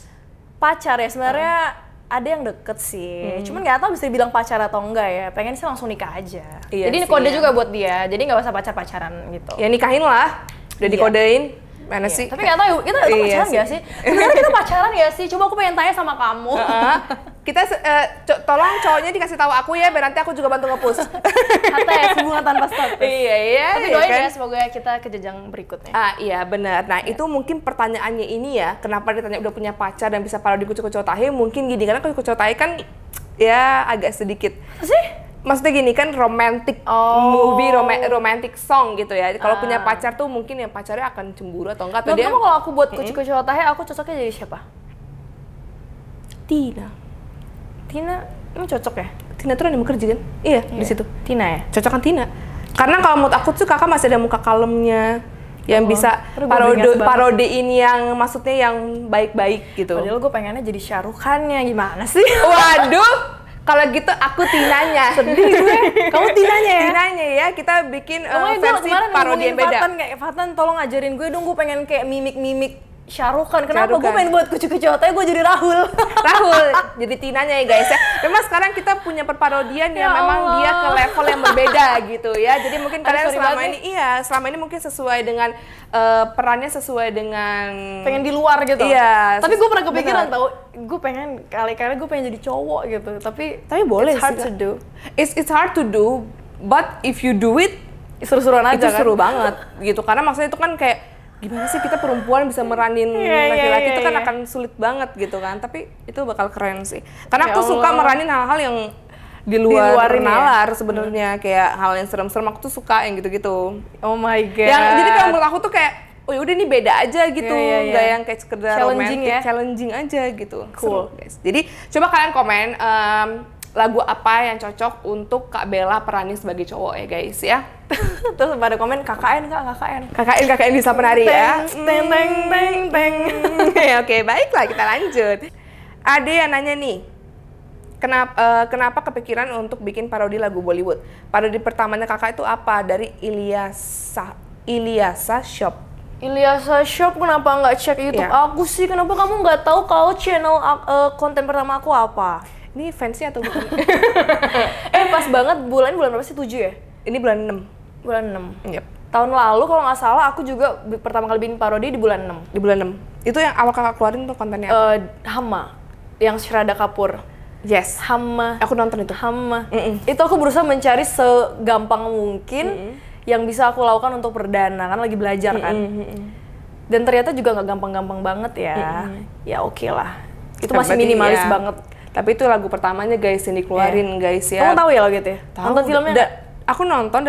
Pacar ya sebenarnya ada yang deket sih, cuman nggak tahu bisa dibilang pacar atau enggak ya. Pengen sih langsung nikah aja. Iya, jadi kode juga buat dia. Jadi nggak usah pacaran gitu. Ya nikahin lah. Udah dikodein. Mana sih? Tapi nggak tahu kita pacaran nggak sih? Sebenarnya kita pacaran nggak sih? Coba aku pengen tanya sama kamu. Kita tolong cowoknya dikasih tahu aku ya, biar nanti aku juga bantu nge-push. HTS, hubungan tanpa status. Iya. Tapi doain ya semoga kita ke jenjang berikutnya. Iya benar. Nah itu mungkin pertanyaannya ini ya, kenapa ditanya udah punya pacar dan bisa parodi Kucu-Kucu Otahe? Mungkin gini, karena Kucu-Kucu Otahe kan ya agak sedikit. Maksudnya gini kan romantic movie, romantic song gitu ya. Kalau punya pacar tuh mungkin ya pacarnya akan cemburu atau enggak. Atau kamu kalau aku buat Kucu-Kucu Otahe, aku cocoknya jadi siapa? Tina, emang cocok ya? Tina tuh Randy Mukherjee kan? Iya, di situ. Tina ya? Cocok kan Tina. Karena kalau menurut aku tuh kakak masih ada muka kalemnya yang bisa parodiin yang maksudnya yang baik-baik gitu. Padahal gue pengennya jadi Shah Rukh Khan-nya, gimana sih? Waduh, kalau gitu aku Tinanya. Sedih gue. Kamu Tinanya ya? Tinanya ya, kita bikin versi parodi yang beda. Fatan, tolong ajarin gue dong, gue pengen kayak mimik-mimik Shah Rukh Khan. Kenapa? Gue pengen buat Kucu-Kucu Otahe, gue jadi Rahul. Rahul, jadi Tinanya ya guys ya. Memang sekarang kita punya perparodian yang memang dia ke level yang berbeda gitu ya. Jadi mungkin kalian selama ini mungkin sesuai dengan perannya sesuai dengan pengen di luar gitu. Iya. Tapi gue pernah kepikiran tau, gue pengen kali-kali gue pengen jadi cowok gitu. Tapi boleh it's hard to do. It's hard to do, but if you do it, seru-seruan aja itu kan? seru banget gitu. Karena maksudnya itu kan kayak gimana sih kita perempuan bisa meranin laki-laki itu kan akan sulit banget gitu kan, tapi itu bakal keren sih karena aku suka meranin hal-hal yang di luar nalar sebenarnya, kayak hal yang serem-serem aku tuh suka yang gitu-gitu. Oh my god. Yang jadi kalau menurut aku tuh kayak oh udah ini beda aja gitu, nggak yang kayak sekedar romantic, challenging aja gitu. Cool. Seru, guys. Jadi coba kalian komen lagu apa yang cocok untuk Kak Bella peranin sebagai cowok ya guys ya. Terus pada komen KKN bisa penari ya. Teng. Oke, baiklah kita lanjut. Ada yang nanya nih, kenapa kepikiran untuk bikin parodi lagu Bollywood? Parodi pertamanya kakak itu apa? Dari Ilyasa Shop. Ilyasa Shop, kenapa nggak cek YouTube aku sih? Kenapa kamu nggak tahu kalau channel konten pertama aku apa? Ini fansnya atau bukan? Pas banget bulan berapa sih? 7 ya? Ini bulan 6. Bulan 6? Yep. Tahun lalu kalau nggak salah aku juga pertama kali bikin parodi di bulan 6. Di bulan 6. Itu yang awal kakak keluarin tuh kontennya apa? Hama. Yang Shraddha Kapoor. Yes. Hama. Aku nonton itu. Hama. Itu aku berusaha mencari segampang mungkin yang bisa aku lakukan untuk perdana, kan lagi belajar kan. Dan ternyata juga nggak gampang-gampang banget ya. Ya oke lah. Itu masih minimalis banget. Tapi itu lagu pertamanya guys yang dikeluarin guys ya. Kamu tahu ya lagu itu ya? Nonton filmnya? Aku nonton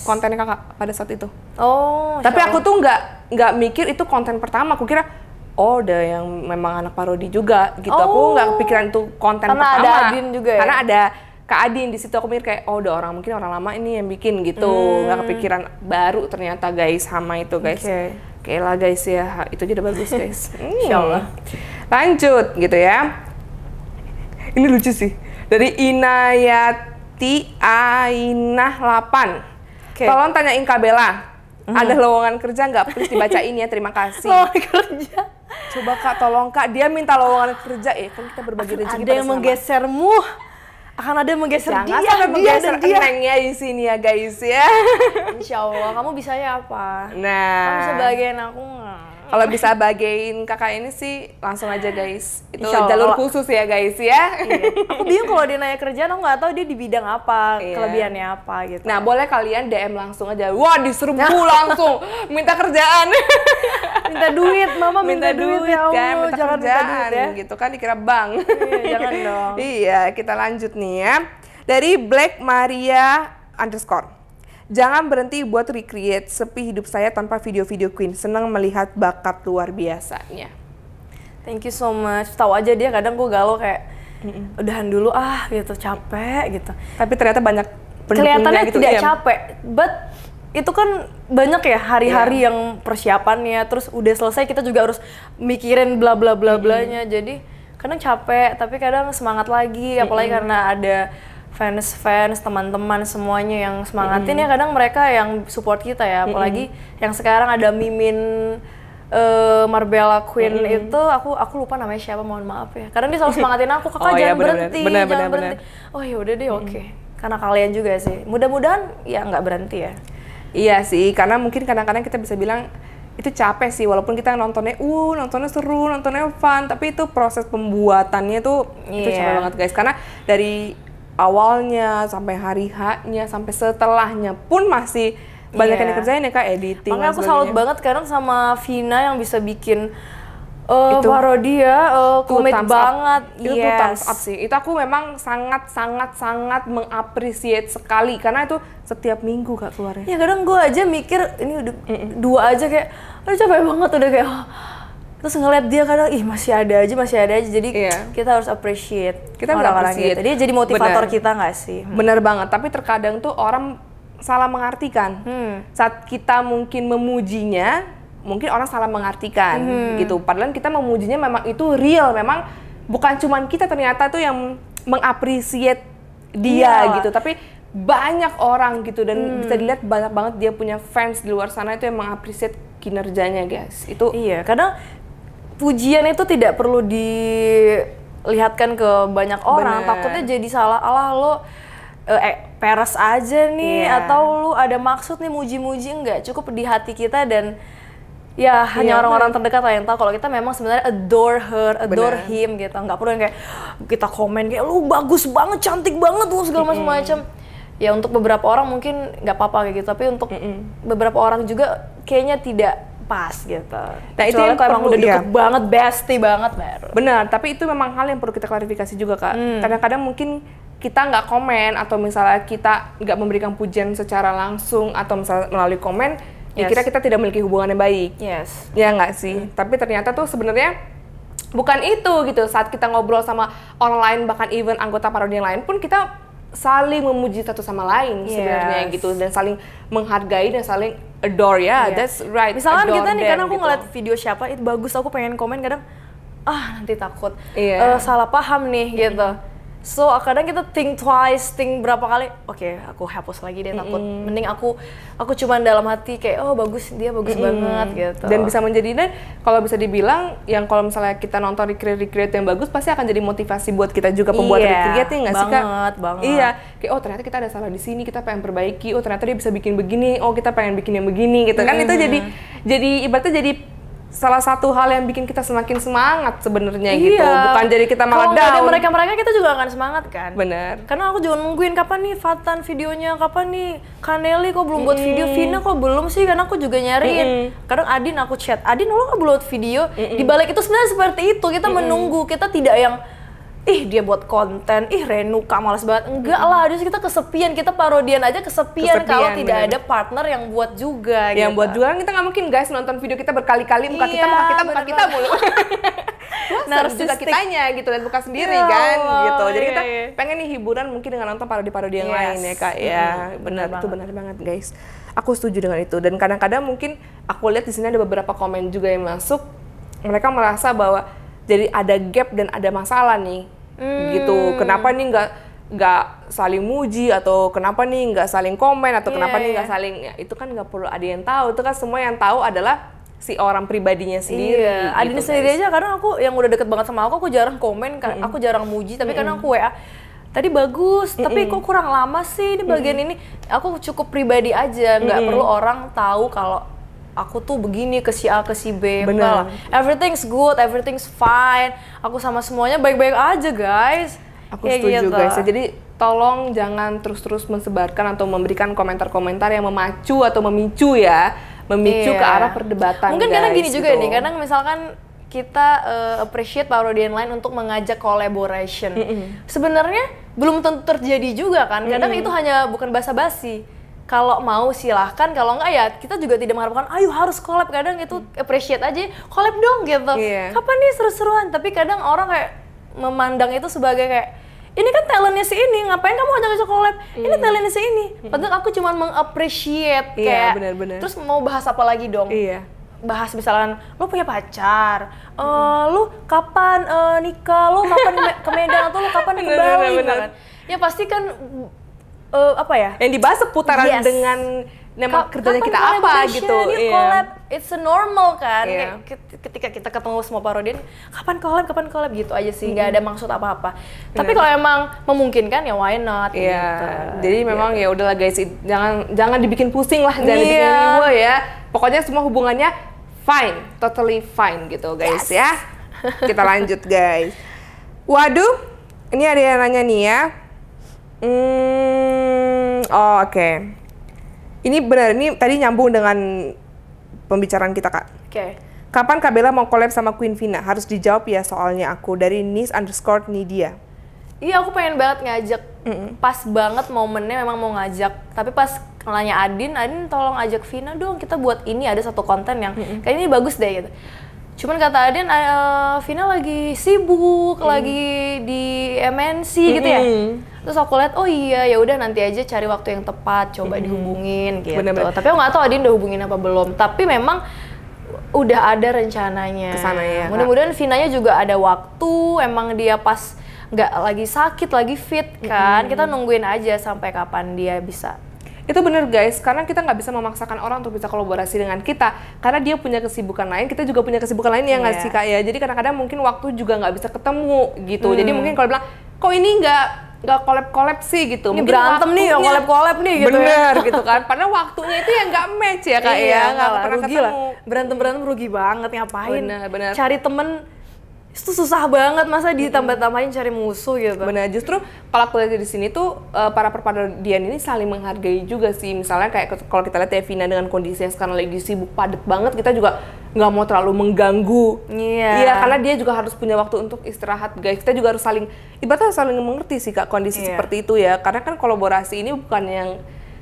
kontennya kakak pada saat itu. Oh. Tapi aku tuh nggak mikir itu konten pertama. Aku kira udah yang memang anak parodi juga gitu. Aku nggak kepikiran itu konten pertama. Karena ada Adin juga ya? Karena ada Kak Adin di situ. Aku mikir kayak udah mungkin orang lama ini yang bikin gitu. Nggak kepikiran baru ternyata guys Hama itu guys. Oke lah guys ya, itu aja udah bagus guys. Insyaallah. Lanjut gitu ya. Ini lucu sih. Dari Inayati Ainah 8. Tolong tanyain Kak Bella. Ada lowongan kerja nggak? Please dibacain ya, terima kasih. Lowongan kerja? Coba Kak, tolong Kak. Dia minta lowongan kerja ya. Kan kita berbagi rezeki. Ada yang menggesermu. Akan ada yang menggeser dia enengnya di sini ya guys ya. Insya Allah. Kamu bisanya apa? Nah. Kamu bisa bagian aku nggak? Kalau bisa bagiin kakak ini sih langsung aja guys. Itu Insyaallah. jalur khusus ya guys ya. Iya. Aku bingung kalau dia nanya kerjaan, aku nggak tahu dia di bidang apa, Iya. kelebihannya apa gitu. Nah boleh kalian DM langsung aja. Wah diserbu langsung minta kerjaan. Minta duit, mama minta duit ya Allah, kan, minta jangan minta kerjaan duit ya. gitu kan dikira bank. Iya, jangan dong. Iya, kita lanjut nih ya. Dari Black Maria _ jangan berhenti buat recreate sepi hidup saya tanpa video-video Queen. Senang melihat bakat luar biasanya. Thank you so much. Tahu aja dia kadang gue galau kayak udahan dulu gitu, capek gitu. Tapi ternyata banyak Kelihatannya gitu, tidak iya. capek, but itu kan banyak ya hari-hari yang persiapannya, terus udah selesai kita juga harus mikirin bla bla bla blanya. Jadi kadang capek, tapi kadang semangat lagi, apalagi karena ada fans teman-teman semuanya yang semangatin ya, kadang mereka yang support kita ya, apalagi yang sekarang ada Mimin Marbella Queen itu aku lupa namanya siapa, mohon maaf ya, karena dia selalu semangatin aku, kakak jangan berhenti, jangan berhenti. Oh ya udah deh, oke. Karena kalian juga sih, mudah-mudahan ya nggak berhenti ya. Iya sih, karena mungkin kadang-kadang kita bisa bilang itu capek sih, walaupun kita nontonnya seru, nontonnya fun, tapi itu proses pembuatannya tuh itu capek banget guys, karena dari awalnya sampai hari H-nya sampai setelahnya pun masih banyak yang dikerjain ya kak, editing. Makanya aku salut banget sekarang sama Vina yang bisa bikin parodi ya, komik banget. Itu tuh thumbs up sih. Itu aku memang sangat mengapresiasi sekali karena itu setiap minggu kak keluarnya. Ya kadang gue aja mikir ini udah dua aja kayak, aduh capek banget udah kayak. Terus ngeliat dia kadang, masih ada aja. Jadi kita harus appreciate. Kita orang-orang gitu. Dia jadi motivator kita nggak sih? Bener banget. Tapi terkadang tuh orang salah mengartikan. Saat kita mungkin memujinya, mungkin orang salah mengartikan gitu. Padahal kita memujinya memang itu real. Memang bukan cuman kita ternyata tuh yang mengapresiate dia gitu. Tapi banyak orang gitu. Dan bisa dilihat banyak banget dia punya fans di luar sana itu yang mengapresiate kinerjanya guys. Itu kadang pujian itu tidak perlu dilihatkan ke banyak orang. Takutnya jadi salah, lo peres aja nih, atau lu ada maksud nih muji-muji. Enggak, cukup di hati kita dan ya hanya orang-orang terdekat lah yang tahu kalau kita memang sebenarnya adore her, adore him gitu. Nggak perlu yang kayak kita komen kayak lu bagus banget, cantik banget tuh segala macam. Ya untuk beberapa orang mungkin nggak apa-apa kayak gitu, tapi untuk beberapa orang juga kayaknya tidak pas gitu. Nah itu yang emang udah deket banget, bestie banget baru. Benar, tapi itu memang hal yang perlu kita klarifikasi juga kak. Kadang-kadang mungkin kita nggak komen atau misalnya kita nggak memberikan pujian secara langsung atau misalnya melalui komen, kira kita tidak memiliki hubungan yang baik. Ya nggak sih. Tapi ternyata tuh sebenarnya bukan itu gitu. Saat kita ngobrol sama orang lain, bahkan even anggota parodi yang lain pun kita saling memuji satu sama lain sebenarnya gitu, dan saling menghargai dan saling adore that's right. Misalkan kita nih, karena aku ngeliat video siapa itu bagus, aku pengen komen, kadang nanti takut salah paham nih gitu. So kadang kita think twice, think berapa kali, oke, aku hapus lagi deh, takut. Mending aku cuman dalam hati kayak bagus, dia bagus banget gitu. Dan bisa menjadi, dan kalau bisa dibilang yang kalau misalnya kita nonton recreate yang bagus pasti akan jadi motivasi buat kita juga pembuat recreate nggak sih kak? Banget. Iya, kayak ternyata kita ada salah di sini, kita pengen perbaiki. Ternyata dia bisa bikin begini, kita pengen bikin yang begini gitu kan. Itu jadi ibaratnya jadi salah satu hal yang bikin kita semakin semangat sebenarnya gitu. Bukan jadi kita malah down. Kalau nggak ada mereka kita juga akan semangat kan. Bener. Karena aku juga nungguin kapan nih Fatan videonya, kapan nih Kaneli kok belum buat video, Vina kok belum sih, karena aku juga nyariin. Kadang Adin aku chat, Adin lo kok belum buat video. Di balik itu sebenarnya seperti itu, kita menunggu, kita tidak yang dia buat konten, Renuka malas banget. Enggak lah, justru kita kesepian, kita parodian aja kesepian kalau tidak ada partner yang buat juga. Yang buat juga, kita nggak mungkin guys nonton video kita berkali-kali muka kita mulu. Harus juga kitanya gitu, dan buka sendiri kan gitu. Jadi kita pengen nih hiburan mungkin dengan nonton parodi-parodi yang lain ya kak ya. Benar, itu benar banget guys. Aku setuju dengan itu, dan kadang-kadang mungkin aku lihat di sini ada beberapa komen juga yang masuk. Mereka merasa bahwa jadi ada gap dan ada masalah nih gitu. Kenapa nih nggak saling muji, atau kenapa nih nggak saling komen, atau kenapa nih nggak saling, itu kan nggak perlu ada yang tahu. Itu kan semua yang tahu adalah si orang pribadinya sendiri. Adin gitu, sendiri aja, karena aku yang udah deket banget sama aku jarang komen, aku jarang muji, tapi karena aku WA tadi bagus, tapi kok kurang lama sih di bagian ini. Aku cukup pribadi aja, nggak perlu orang tahu kalau aku tuh begini ke si A ke si B. Bener. Enggak lah. Everything's good, everything's fine. Aku sama semuanya baik-baik aja, guys. Aku Kayak setuju gitu. guys. Jadi tolong jangan terus-terus mensebarkan atau memberikan komentar-komentar yang memacu atau memicu ya, memicu ke arah perdebatan. Mungkin guys, kadang gini juga gitu. nih, kadang misalkan kita appreciate parodian lain untuk mengajak collaboration. Sebenarnya belum tentu terjadi juga kan. Kadang itu hanya bukan basa-basi. Kalau mau silahkan, kalau enggak ya kita juga tidak mengharapkan ayo harus collab. Kadang itu appreciate aja, collab dong gitu. Kapan nih seru-seruan? Tapi kadang orang kayak memandang itu sebagai kayak ini kan talentnya si ini, ngapain kamu ajak-ajak collab? Ini talentnya si ini. Padahal aku cuma meng-appreciate kayak bener-bener. terus mau bahas apa lagi dong? Bahas misalkan lo punya pacar, lo kapan nikah, lo kapan ke Medan atau lo kapan ke Bali kan? Ya pasti kan apa ya? Yang dibahas seputaran dengan nama kerjanya kita apa gitu. Collab, it's a normal kan. Kayak ketika kita ketemu semua parodian, kapan collab gitu aja sih, nggak ada maksud apa-apa. Tapi kalau emang memungkinkan ya why not gitu. Jadi memang ya udahlah guys, jangan dibikin pusing lah, jangan dibikin riweuh ya. Pokoknya semua hubungannya fine, totally fine gitu guys ya. Kita lanjut guys. Waduh, ini ada yang nanya nih ya. Oke. Ini benar, ini tadi nyambung dengan pembicaraan kita Kak. Kapan Kak Bella mau collab sama Queen Vina? Harus dijawab ya soalnya aku. Dari nis_Nidia. Iya, aku pengen banget ngajak. Pas banget momennya memang mau ngajak. Tapi pas nanya Adin tolong ajak Vina dong, kita buat ini, ada satu konten yang kayak ini bagus deh gitu. Cuman kata Adin, Vina lagi sibuk, lagi di MNC gitu ya. Terus aku lihat, oh iya ya udah nanti aja cari waktu yang tepat, coba dihubungin gitu. Bener-bener. Tapi aku nggak tahu Adin udah hubungin apa belum. Tapi memang udah ada rencananya. Kesana ya. Mudah-mudahan Vinanya juga ada waktu. Emang dia pas nggak lagi sakit, lagi fit kan. Kita nungguin aja sampai kapan dia bisa. Itu bener guys, karena kita nggak bisa memaksakan orang untuk bisa kolaborasi dengan kita, karena dia punya kesibukan lain, kita juga punya kesibukan lain ya nggak sih Kak ya. Jadi kadang-kadang mungkin waktu juga nggak bisa ketemu gitu. Jadi mungkin kalau bilang, kok ini nggak collab sih gitu. Ini berantem nih, collab nih gitu. Bener gitu kan, padahal waktunya itu yang nggak match ya Kak ya, nggak pernah ketemu. Berantem rugi banget, ngapain? Bener. Cari temen itu susah banget, masa ditambah-tambahin cari musuh gitu. Benar, justru kalau aku lihat di sini tuh para perparodian ini saling menghargai juga sih. Misalnya kayak kalau kita lihat ya Vina dengan kondisi yang sekarang lagi sibuk padat banget, kita juga nggak mau terlalu mengganggu. Iya, karena dia juga harus punya waktu untuk istirahat guys. Kita juga harus ibaratnya saling mengerti sih Kak kondisi seperti itu ya. Karena kan kolaborasi ini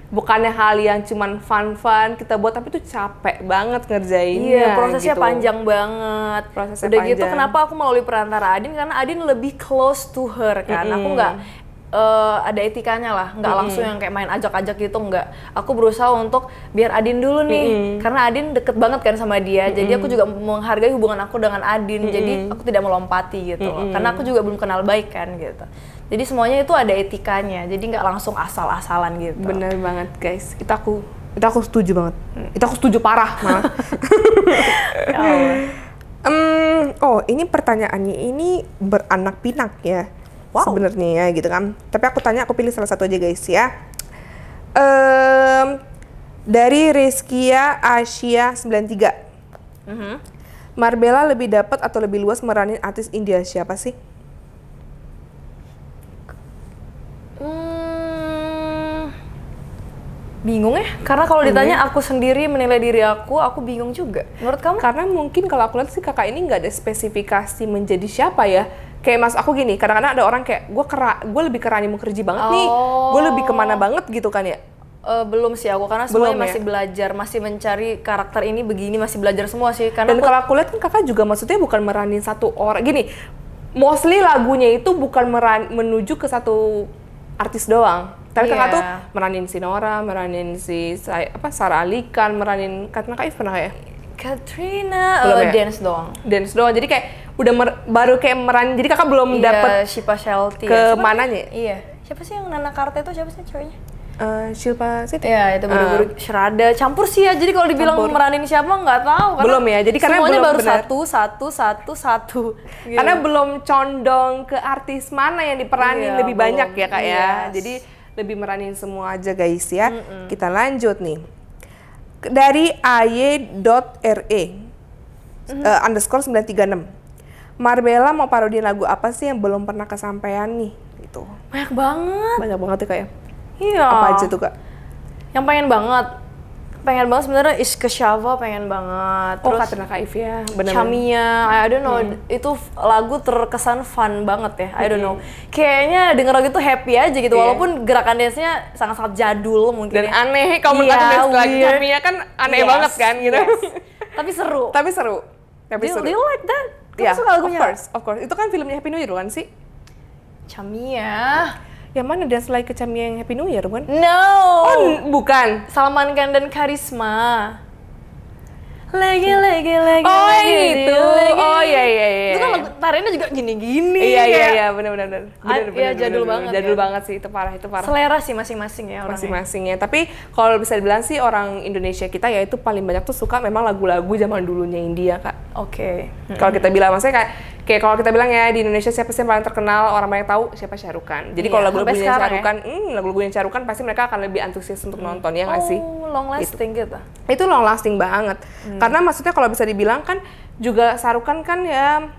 bukannya hal yang cuman fun-fun kita buat, tapi tuh capek banget ngerjainnya. Iya, prosesnya gitu. panjang banget. Udah gitu kenapa aku melalui perantara Adin, karena Adin lebih close to her kan. Aku nggak ada etikanya lah, nggak langsung yang kayak main ajak-ajak gitu, nggak. Aku berusaha untuk biar Adin dulu nih, karena Adin deket banget kan sama dia. Jadi aku juga menghargai hubungan aku dengan Adin. Jadi aku tidak melompati gitu loh, karena aku juga belum kenal baik kan gitu. Jadi semuanya itu ada etikanya, jadi nggak langsung asal-asalan gitu. Bener banget guys, itu aku setuju banget. Itu aku setuju parah malah. Oh ini pertanyaannya ini beranak pinak ya. Sebenarnya ya gitu kan. Tapi aku pilih salah satu aja guys ya. Dari Rizkia Asia 93. Marbella lebih dapat atau lebih luas meranin artis India siapa sih? Bingung ya, karena kalau ditanya aku sendiri menilai diri aku bingung juga. Menurut kamu? Karena mungkin kalau aku lihat sih kakak ini nggak ada spesifikasi menjadi siapa ya. Kayak mas aku gini, kadang-kadang ada orang kayak gue lebih ke Rani Mukherjee banget nih, gue lebih kemana banget gitu kan ya. Belum sih aku, karena semuanya masih belajar, masih mencari karakter ini begini, masih belajar semua sih. Karena dan kalau aku lihat kan kakak juga maksudnya bukan meranin satu orang, gini, mostly lagunya itu bukan menuju ke satu artis doang. Tapi kakak tuh meranin si Nora, meranin si Sarah Ali Khan, meranin Katrina Kaif pernah ya? Katrina, dance doang. Dance doang, jadi kayak udah baru kayak meranin, jadi kakak belum dapet Shilpa Shelty ke mananya? Iya, siapa sih yang Nana Karta itu, siapa sih ceweknya? Shilpa Siti? Iya, itu baru-baru Sherada, campur sih ya, jadi kalau dibilang meranin siapa nggak tahu. Belum ya, jadi karena semuanya belum baru satu. Gitu. Karena belum condong ke artis mana yang diperanin lebih banyak ya Kak ya, jadi lebih meranin semua aja guys ya. Kita lanjut nih. Dari ay.re underscore 936. Marbella mau parodiin lagu apa sih yang belum pernah kesampaian nih? Gitu. Banyak banget. Banyak banget ya Kak ya? Iya. Apa aja tuh Kak? Yang pengen banget sebenarnya Iske Shava pengen banget. Oh, Terus Katrina Kaif ya, benar. Chamia, I don't know, itu lagu terkesan fun banget ya, I don't know. Kayaknya denger lagu itu happy aja gitu, walaupun gerakan dance-nya sangat-sangat jadul mungkin. Dan aneh, kalau menurut aku dance lagu Chamia kan aneh banget kan gitu. Tapi seru. Tapi seru. Do you like that? Kamu suka lagunya? Of course. Itu kan filmnya Happy New Year kan sih? Chamia. Yang mana Dance Like a Chamia yang Happy New Year bukan? No. Oh, bukan. Salman Khan dan Karisma. Lagi. Oh, itu. Oh, iya. Itu kan lagu tariannya juga gini-gini. Iya, benar. Iya, jadul banget. Jadul banget sih, itu parah. Selera sih masing-masing ya orangnya. Masing-masing ya. Tapi kalau bisa dibilang sih orang Indonesia kita ya itu paling banyak tuh suka memang lagu-lagu zaman dulunya India, Kak. Oke. Kalau kita bilang, maksudnya kayak kalau kita bilang ya di Indonesia siapa sih yang paling terkenal, orang banyak tahu siapa Shah Rukh Khan. Jadi kalau lagu-lagunya Shah Rukh Khan, lagu-lagunya Shah Rukh Khan pasti mereka akan lebih antusias untuk nonton, ya nggak sih? Oh, long lasting gitu. Itu long lasting banget. Karena maksudnya kalau bisa dibilang kan juga Shah Rukh Khan kan ya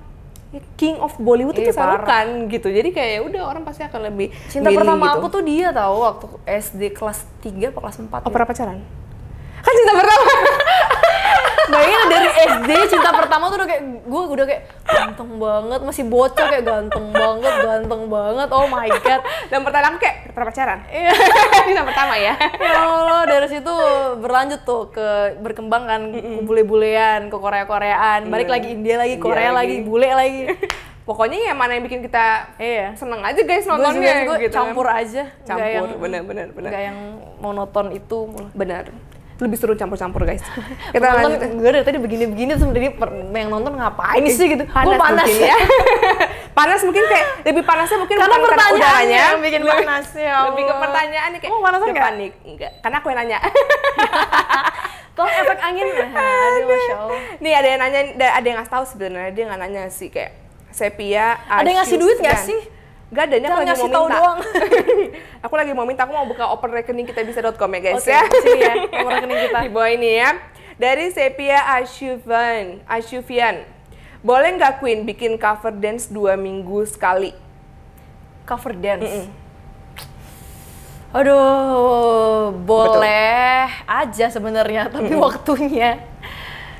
King of Bollywood itu Shah Rukh Khan gitu. Jadi kayak ya udah orang pasti akan lebih Cinta milih pertama gitu. aku tuh dia tahu waktu SD kelas 3 atau kelas 4. Oh, pernah pacaran? Kan cinta pertama. Bayangin dari SD cinta pertama tuh udah kayak gue udah kayak ganteng banget, masih bocah kayak ganteng banget, oh my god. Dan pertanyaan aku kayak pernah pacaran? Iya. Cinta pertama ya. Ya Allah, dari situ berlanjut tuh ke berkembang kan ke bule-bulean, ke Korea-Koreaan, balik lagi India lagi, Korea lagi, bule lagi. Pokoknya ya mana yang bikin kita seneng aja guys nontonnya gue gitu. campur aja. Campur, bener. Gak yang monoton itu. Benar. Lebih seru campur-campur guys. Kita nonton, lanjut. gue dari tadi begini-begini terus jadi yang nonton ngapain sih gitu. Panas ya. Panas mungkin kayak lebih panasnya mungkin karena bukan karena udaranya yang bikin panas ya. Lebih ke pertanyaannya kayak panas enggak? Panik. Enggak. Karena aku yang nanya. Kalau efek angin aduh Masya Allah. Nih ada yang nanya, ada yang ngasih tahu sebenarnya, dia nggak nanya sih kayak Sepia. Ada yang ngasih duit nggak sih? Gak ada, aku lagi mau minta. Doang. Aku lagi mau minta, aku mau buka open rekening kitabisa.com ya guys. Oke, ya. sini ya, nomor rekening kita. Di bawah ini ya. Dari Sepia Asyufian. Boleh nggak Queen bikin cover dance 2 minggu sekali? Cover dance? Aduh, boleh aja sebenarnya, tapi waktunya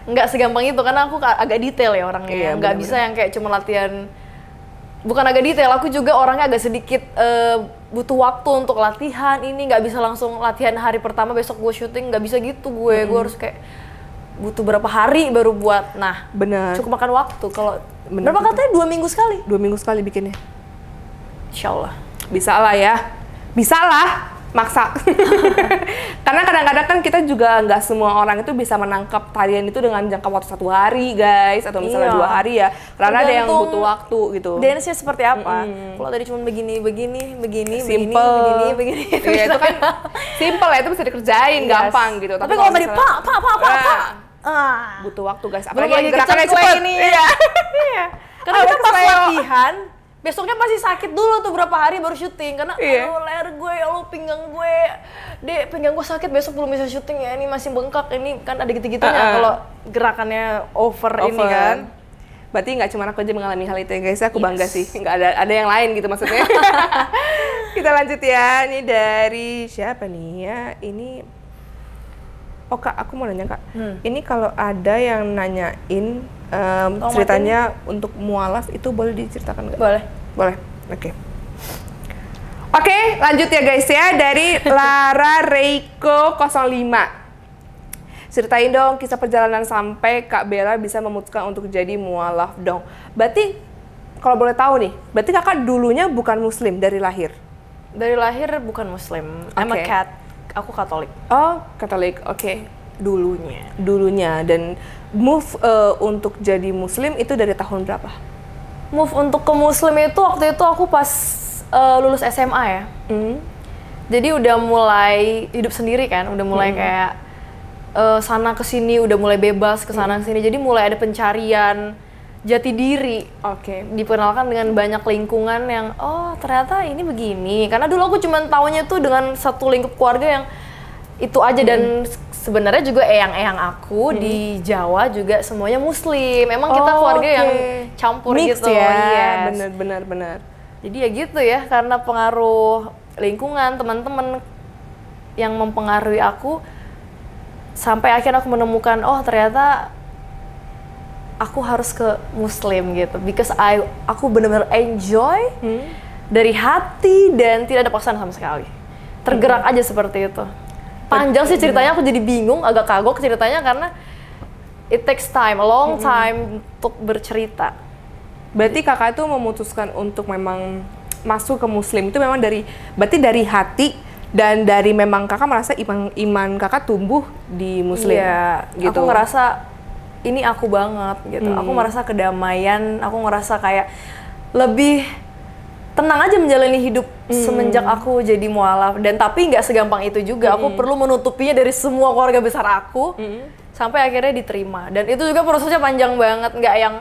nggak segampang itu karena aku agak detail ya orangnya. Nggak bisa yang kayak cuma latihan. Bukan agak detail, aku juga orangnya agak sedikit butuh waktu untuk latihan ini, nggak bisa langsung latihan hari pertama besok gue syuting, nggak bisa gitu gue harus kayak butuh berapa hari baru buat. Nah, benar. Cukup makan waktu. Kalau berapa katanya 2 minggu sekali? 2 minggu sekali bikinnya. Insya Allah. Bisa lah ya, bisa lah. Maksa. Karena kadang-kadang kan kita juga nggak semua orang itu bisa menangkap tarian itu dengan jangka waktu 1 hari guys, atau misalnya 2 hari ya, karena ada yang butuh waktu gitu. Dance-nya seperti apa? Kalau tadi cuma begini, simple. begini. Iya, itu kan simple ya, itu bisa dikerjain gampang gitu. Tapi kalau tadi pak, butuh waktu guys. Apalagi lagi gerakannya cepet. Iya. Karena kita pas latihan besoknya pasti sakit dulu tuh berapa hari baru syuting karena aduh leher gue, ya Allah pinggang gue sakit, besok belum bisa syuting ya, ini masih bengkak, ini kan ada gitu-gitunya kalau gerakannya over ini kan. Berarti nggak cuma aku aja mengalami hal itu ya guys, aku bangga sih, nggak ada yang lain gitu maksudnya. Kita lanjut ya, ini dari siapa nih ya, ini oh Kak, aku mau nanya Kak, ini kalau ada yang nanyain ceritanya untuk mualaf itu boleh diceritakan nggak? Boleh. Oke, lanjut ya guys ya, dari Lara Reiko 05. Ceritain dong kisah perjalanan sampai Kak Bella bisa memutuskan untuk jadi mualaf dong. Berarti kalau boleh tahu nih, berarti kakak dulunya bukan muslim dari lahir? Dari lahir bukan muslim, I'm a cat, aku Katolik. Oh, Katolik, oke. Dulunya dan move untuk jadi muslim itu dari tahun berapa? Move untuk ke muslim itu waktu itu aku pas lulus SMA ya. Jadi udah mulai hidup sendiri kan, udah mulai kayak sana kesini, udah mulai bebas ke sana kesini. Jadi mulai ada pencarian jati diri. Diperkenalkan dengan banyak lingkungan yang oh ternyata ini begini. Karena dulu aku cuma taunya tuh dengan satu lingkup keluarga yang itu aja dan sebenarnya juga eyang-eyang aku di Jawa juga semuanya Muslim. Emang kita keluarga yang campur mix gitu. ya. Yes. Benar. Jadi ya gitu ya, karena pengaruh lingkungan, teman-teman yang mempengaruhi aku, sampai akhirnya aku menemukan, oh ternyata aku harus ke Muslim gitu. Because aku benar-benar enjoy dari hati dan tidak ada paksaan sama sekali. Tergerak aja seperti itu. Panjang sih ceritanya, aku jadi bingung, agak kagok ceritanya karena it takes time, a long time untuk bercerita. Berarti kakak itu memutuskan untuk memang masuk ke Muslim itu memang berarti dari hati dan dari memang kakak merasa iman kakak tumbuh di Muslim. Iya, gitu. aku ngerasa ini aku banget gitu. Aku merasa kedamaian, aku ngerasa kayak lebih tenang aja menjalani hidup semenjak aku jadi mualaf. Dan tapi nggak segampang itu juga, aku perlu menutupinya dari semua keluarga besar aku sampai akhirnya diterima. Dan itu juga prosesnya panjang banget, nggak yang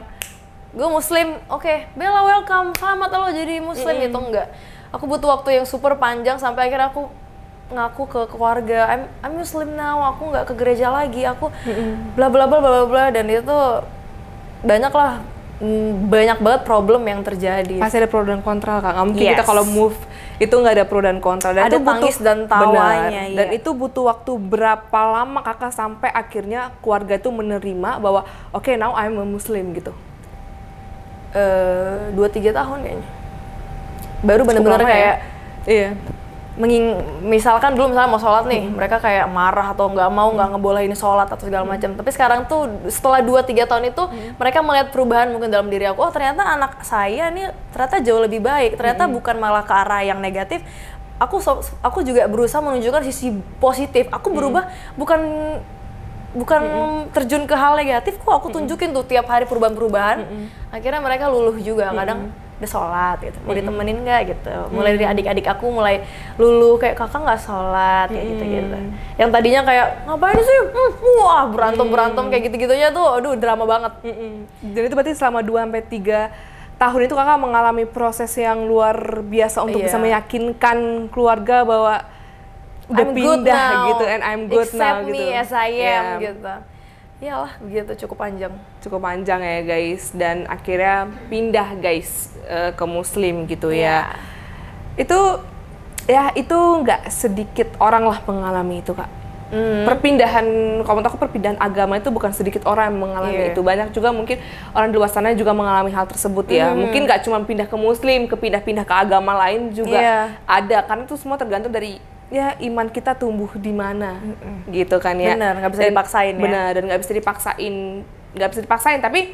gue Muslim, oke, Bella welcome, selamat lo jadi Muslim gitu, enggak. Aku butuh waktu yang super panjang sampai akhirnya aku ngaku ke keluarga, I'm Muslim now, aku nggak ke gereja lagi, aku bla bla bla bla bla, dan itu banyak banget problem yang terjadi. Pasti ada pro dan kontra, Kak. Nggak mungkin kita kalau move itu nggak ada pro dan kontra. Dan ada itu tangis dan tawanya. Dan itu butuh waktu berapa lama kakak sampai akhirnya keluarga itu menerima bahwa oke, now I'm a Muslim gitu? 2-3 tahun kayaknya. Baru benar-benar kayak iya. Misalkan dulu misalnya mau sholat nih, mereka kayak marah atau nggak ngebolehin sholat atau segala macam. Tapi sekarang tuh setelah 2-3 tahun itu mereka melihat perubahan mungkin dalam diri aku. Oh ternyata anak saya nih ternyata jauh lebih baik. Ternyata bukan malah ke arah yang negatif. Aku juga berusaha menunjukkan sisi positif. Aku berubah bukan terjun ke hal negatif kok. Aku tunjukin tuh tiap hari perubahan-perubahan. Akhirnya mereka luluh juga. Kadang udah sholat gitu, mau ditemenin nggak gitu. Mulai dari adik-adik aku mulai luluh kayak kakak nggak sholat kayak gitu-gitu. Yang tadinya kayak ngapain sih, wah berantem kayak gitu-gitunya tuh, aduh drama banget. Dan itu berarti selama 2-3 tahun itu kakak mengalami proses yang luar biasa untuk bisa meyakinkan keluarga bahwa udah I'm pindah gitu, and I'm good now gitu. Accept me as I am gitu. Iyalah begitu, cukup panjang ya guys, dan akhirnya pindah guys ke Muslim gitu ya. Itu nggak sedikit orang lah mengalami itu, Kak. Perpindahan, kalau menurut aku perpindahan agama itu bukan sedikit orang yang mengalami itu. Banyak juga mungkin orang di luar sana juga mengalami hal tersebut ya. Mungkin nggak cuma pindah ke Muslim, pindah ke agama lain juga ada, karena itu semua tergantung dari iman kita tumbuh di mana, gitu kan ya. Benar, nggak bisa dipaksain ya. Benar, dan nggak bisa dipaksain. Tapi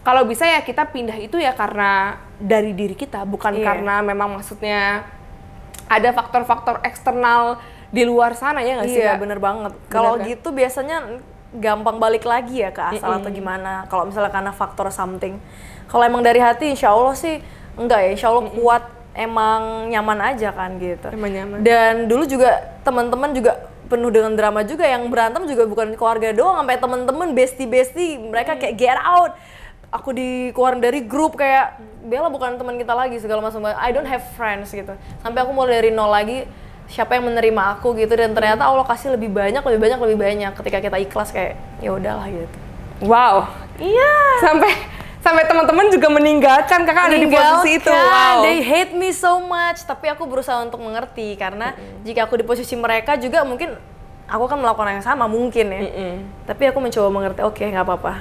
kalau bisa ya kita pindah itu ya karena dari diri kita, bukan karena memang maksudnya ada faktor-faktor eksternal di luar sana ya nggak sih? Iya, bener banget. Kalau gitu biasanya gampang balik lagi ya ke asal atau gimana. Kalau misalnya karena faktor something. Kalau emang dari hati, insya Allah sih enggak ya. Insya Allah kuat. Emang nyaman aja kan gitu. Emang nyaman. Dan dulu juga teman-teman juga penuh dengan drama juga, yang berantem juga bukan keluarga doang, sampai teman-teman bestie mereka kayak get out. Aku dikeluarin dari grup kayak Bella bukan teman kita lagi segala macam. I don't have friends gitu. Sampai aku mulai dari nol lagi, siapa yang menerima aku gitu, dan ternyata Allah kasih lebih banyak ketika kita ikhlas kayak ya udahlah gitu. Wow. Iya. Sampai teman-teman juga meninggalkan kakak ada di posisi itu. Wow. They hate me so much, tapi aku berusaha untuk mengerti karena jika aku di posisi mereka juga mungkin aku akan melakukan yang sama mungkin ya. Tapi aku mencoba mengerti, oke, nggak apa-apa.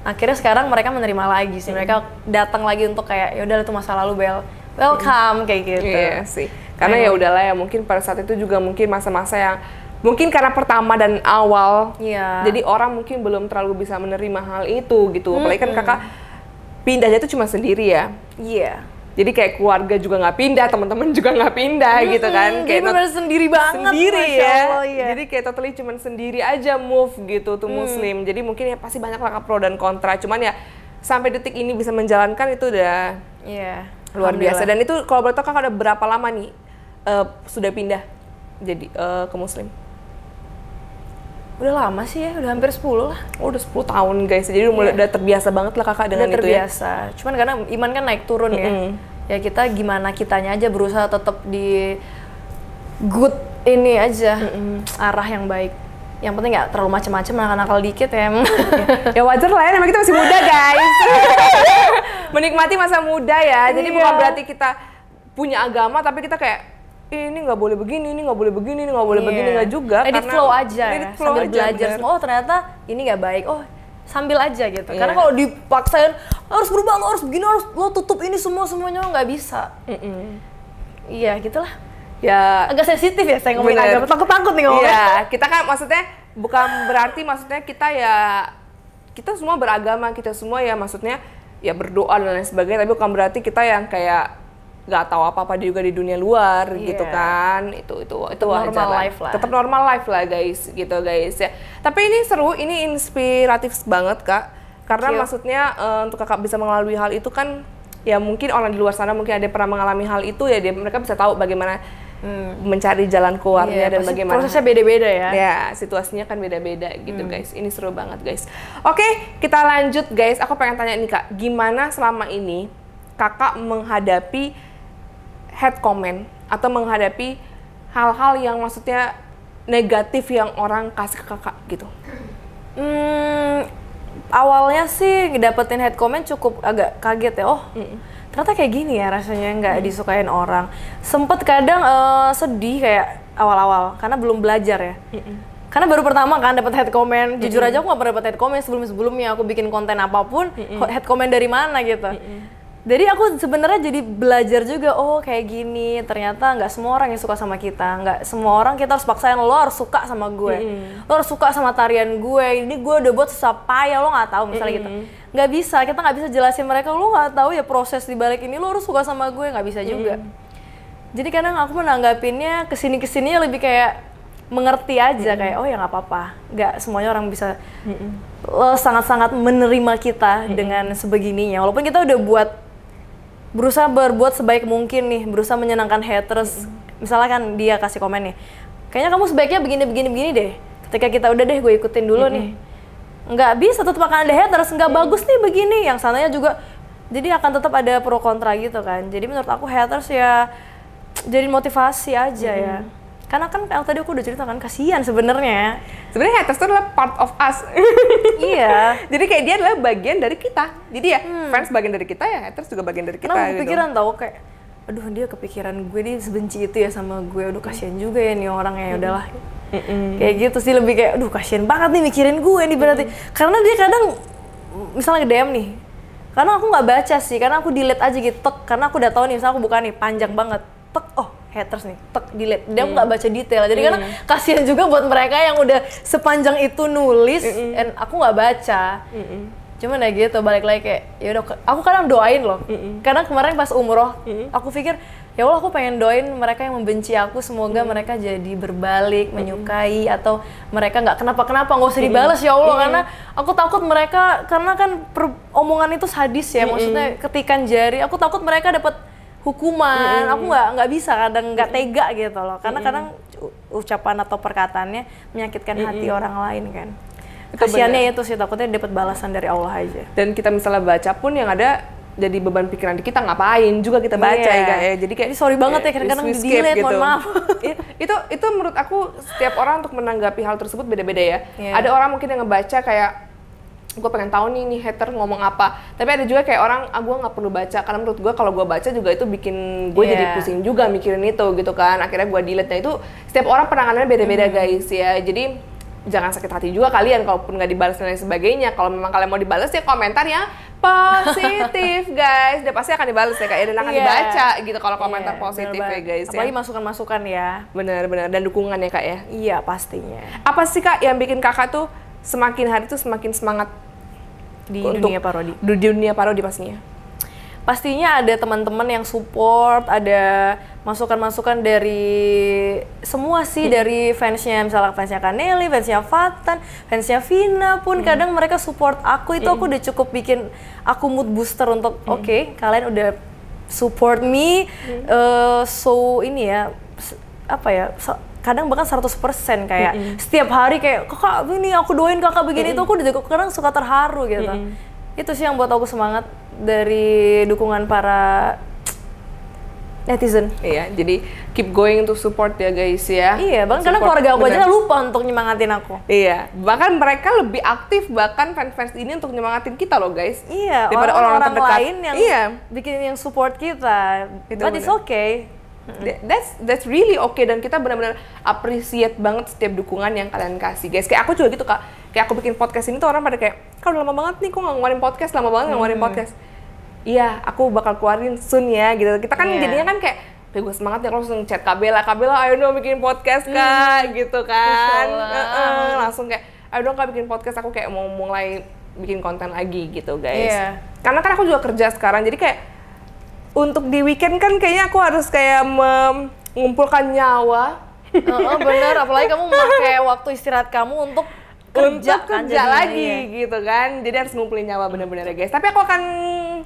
Akhirnya sekarang mereka menerima lagi sih. Mereka datang lagi untuk kayak ya udah itu masa lalu, Bel. Welcome kayak gitu. Iya sih. Karena ya udahlah ya, mungkin pada saat itu juga mungkin masa-masa yang mungkin karena pertama dan awal. Jadi orang mungkin belum terlalu bisa menerima hal itu gitu. Apalagi kan kakak pindahnya itu cuma sendiri ya. Iya. Jadi kayak keluarga juga nggak pindah, teman-teman juga nggak pindah gitu kan. Kayak benar sendiri banget. Sendiri ya. Allah, ya. Jadi kayak totally cuma sendiri aja move gitu tuh Muslim. Jadi mungkin ya pasti banyak lah pro dan kontra. Cuman ya sampai detik ini bisa menjalankan itu udah luar biasa. Dan itu kalau boleh tahu kakak udah berapa lama nih sudah pindah jadi ke Muslim? Udah lama sih ya, udah hampir 10 lah. Oh, udah 10 tahun guys, jadi udah terbiasa banget lah kakak dengan itu ya? Udah terbiasa, cuman karena iman kan naik turun ya. Ya kita gimana kitanya aja berusaha tetap di good ini aja, arah yang baik. yang penting nggak terlalu macam-macam, nakal-nakal dikit ya. Ya wajar lah ya, namanya kita masih muda guys. Menikmati masa muda ya, jadi bukan berarti kita punya agama tapi kita kayak ini nggak boleh begini, ini nggak boleh begini, ini nggak boleh begini, nggak juga. Let it flow aja ya, sambil aja, belajar semua, oh ternyata ini nggak baik, oh sambil aja gitu. Karena kalau dipaksain harus berubah, lo harus begini, harus lo tutup ini semuanya nggak bisa. Iya gitulah. Ya agak sensitif ya saya ngomongin agama, takut nih ngomongnya. Iya, kita kan maksudnya bukan berarti maksudnya kita semua beragama, kita semua ya maksudnya ya berdoa dan lain sebagainya, tapi bukan berarti kita yang kayak nggak tahu apa-apa juga di dunia luar gitu kan. Itu normal life lah. Tetap normal life lah guys, gitu guys ya. Tapi ini seru, ini inspiratif banget Kak. Karena maksudnya untuk Kakak bisa melalui hal itu kan ya mungkin orang di luar sana mungkin ada yang pernah mengalami hal itu ya, mereka bisa tahu bagaimana mencari jalan keluarnya dan bagaimana prosesnya beda-beda ya. Ya, situasinya kan beda-beda gitu guys. Ini seru banget guys. Oke, kita lanjut guys. Aku pengen tanya nih Kak, gimana selama ini Kakak menghadapi hate comment atau menghadapi hal-hal yang maksudnya negatif yang orang kasih ke Kakak gitu? Awalnya sih dapetin hate comment cukup agak kaget ya. Oh, ternyata kayak gini ya rasanya nggak disukain orang. Sempet kadang sedih kayak awal-awal karena belum belajar ya. Karena baru pertama kan dapat hate comment. Jujur aja aku nggak pernah dapat hate comment sebelumnya aku bikin konten apapun, hate comment dari mana gitu. Jadi aku sebenarnya jadi belajar juga, oh kayak gini, ternyata nggak semua orang yang suka sama kita, nggak semua orang kita harus paksain lo harus suka sama gue, lo harus suka sama tarian gue, ini gue udah buat susah payah, lo nggak tahu misalnya gitu, nggak bisa, kita nggak bisa jelasin mereka, lo nggak tahu ya proses di balik ini, lo harus suka sama gue, nggak bisa juga. Jadi kadang aku menanggapinnya kesini-kesininya lebih kayak mengerti aja, kayak oh ya nggak apa-apa, nggak semuanya orang bisa, lo sangat-sangat menerima kita dengan sebegininya, walaupun kita udah berusaha berbuat sebaik mungkin nih, berusaha menyenangkan haters. Misalnya kan dia kasih komen nih, kayaknya kamu sebaiknya begini deh. Ketika kita udah deh, gue ikutin dulu nih. Nggak bisa, tetap akan ada haters, nggak bagus nih begini. Yang sananya juga, jadi akan tetap ada pro kontra gitu kan. Jadi menurut aku haters ya jadi motivasi aja ya. Karena kan yang tadi aku udah cerita kan, kasihan sebenarnya. Sebenarnya haters itu adalah part of us. Iya. Jadi kayak dia adalah bagian dari kita. Jadi ya fans bagian dari kita ya, haters juga bagian dari kita. Karena kepikiran tau kayak, aduh dia kepikiran gue, dia sebenci itu ya sama gue. Aduh kasihan juga ya nih orangnya, ya udahlah. Kayak gitu sih, lebih kayak aduh kasihan banget nih mikirin gue nih berarti. Karena dia kadang misalnya DM nih. Karena aku nggak baca sih, karena aku delete aja gitu. Karena aku udah tahu nih, misalnya aku buka nih panjang banget. Oh haters nih, delete. Dia nggak baca detail, jadi kan kasihan juga buat mereka yang udah sepanjang itu nulis, dan aku nggak baca. Cuman ya gitu, balik lagi kayak, ya udah, aku kadang doain loh. Karena kemarin pas umroh, aku pikir, ya Allah aku pengen doain mereka yang membenci aku, semoga mereka jadi berbalik, menyukai, atau mereka nggak kenapa-kenapa, nggak usah dibalas ya Allah, karena aku takut mereka, karena kan omongan itu sadis ya, maksudnya ketikan jari, aku takut mereka dapat hukuman, aku nggak bisa, kadang nggak tega gitu loh, karena kadang ucapan atau perkataannya menyakitkan hati orang lain kan. Kasiannya itu sih, takutnya dapat balasan dari Allah aja. Dan kita misalnya baca pun yang ada jadi beban pikiran di kita, ngapain juga kita baca ya. Jadi kayak sorry banget ya, kadang-kadang di-delete, gitu. mohon maaf. itu menurut aku setiap orang untuk menanggapi hal tersebut beda-beda ya. Ada orang mungkin yang ngebaca kayak gue pengen tahu nih hater ngomong apa, tapi ada juga kayak orang gue nggak perlu baca, karena menurut gue kalau gue baca juga itu bikin gue jadi pusing juga mikirin itu gitu kan, akhirnya gue delete. Nah itu setiap orang penanganannya beda-beda guys ya, jadi jangan sakit hati juga kalian kalaupun nggak dibalas dan lain sebagainya. Kalau memang kalian mau dibalas ya komentar yang positif guys, dia pasti akan dibalas ya kak, dan akan dibaca gitu kalau komentar positif ya guys. Apalagi masukan-masukan ya. Benar-benar, dan dukungan ya kak ya. Iya pastinya. Apa sih kak yang bikin kakak tuh semakin hari tuh semakin semangat di dunia parodi? Di dunia parodi pastinya. Pastinya ada teman-teman yang support, ada masukan-masukan dari semua sih, dari fansnya, misalnya fansnya Kaneli, fansnya Fatan, fansnya Vina pun kadang mereka support aku, itu aku udah cukup bikin aku mood booster untuk oke, kalian udah support me, so ini ya, apa ya, kadang bahkan 100% kayak setiap hari kayak kakak ini aku doain kakak begini, itu aku udah kadang suka terharu gitu. Itu sih yang buat aku semangat, dari dukungan para Netizen. Iya, jadi keep going to support ya guys ya. Iya, bahkan karena keluarga aku aja lupa untuk nyemangatin aku. Iya, bahkan mereka lebih aktif bahkan fans-fans ini untuk nyemangatin kita loh guys. Iya, daripada orang-orang lain yang bikin yang support kita. But it's okay. That's really okay, dan kita benar-benar appreciate banget setiap dukungan yang kalian kasih guys. Kayak aku juga gitu Kak, kayak aku bikin podcast ini tuh orang pada kayak, Kak udah lama banget nih kok nggak ngeluarin podcast, lama banget nggak ngeluarin podcast. Iya, aku bakal keluarin soon ya gitu. Kita kan jadinya kan kayak gue semangat ya, langsung chat Kabela, ayo dong bikin podcast Kak, gitu kan. Langsung kayak, ayo dong Kak bikin podcast, aku kayak mau mulai bikin konten lagi gitu guys. Karena kan aku juga kerja sekarang, jadi kayak untuk di weekend kan kayaknya aku harus kayak mengumpulkan nyawa. Bener, apalagi kamu memakai waktu istirahat kamu untuk kerja lagi gitu kan, jadi harus ngumpulin nyawa bener-bener ya guys. Tapi aku akan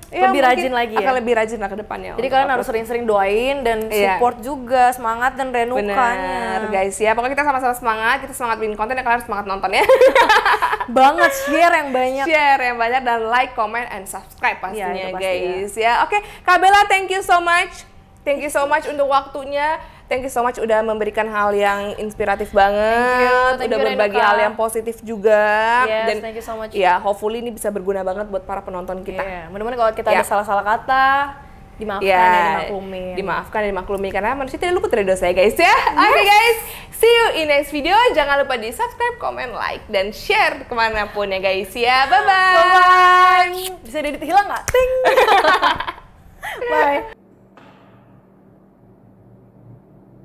lebih rajin lagi akan lebih rajin lah ke depannya. Jadi kalian harus sering-sering doain dan support juga, semangat dan renukanya. Bener guys ya, pokoknya kita sama-sama semangat, kita semangat bikin konten ya, kalian harus semangat nonton ya. Banget, share yang banyak dan like, comment, and subscribe pastinya guys ya. Oke, Kak Bella, thank you so much untuk waktunya. Thank you so much udah memberikan hal yang inspiratif banget, thank you, udah berbagi hal yang positif juga. Dan thank you so much. Ya, hopefully ini bisa berguna banget buat para penonton kita. Mudah-mudahan kalau kita ada salah-salah kata, dimaafkan dan dimaklumi karena manusia tidak luput dari dosa ya guys ya. Oke guys, see you in next video. Jangan lupa di subscribe, comment, like, dan share kemanapun ya guys ya. Bye-bye. Bisa diedit hilang nggak? Ting. Bye.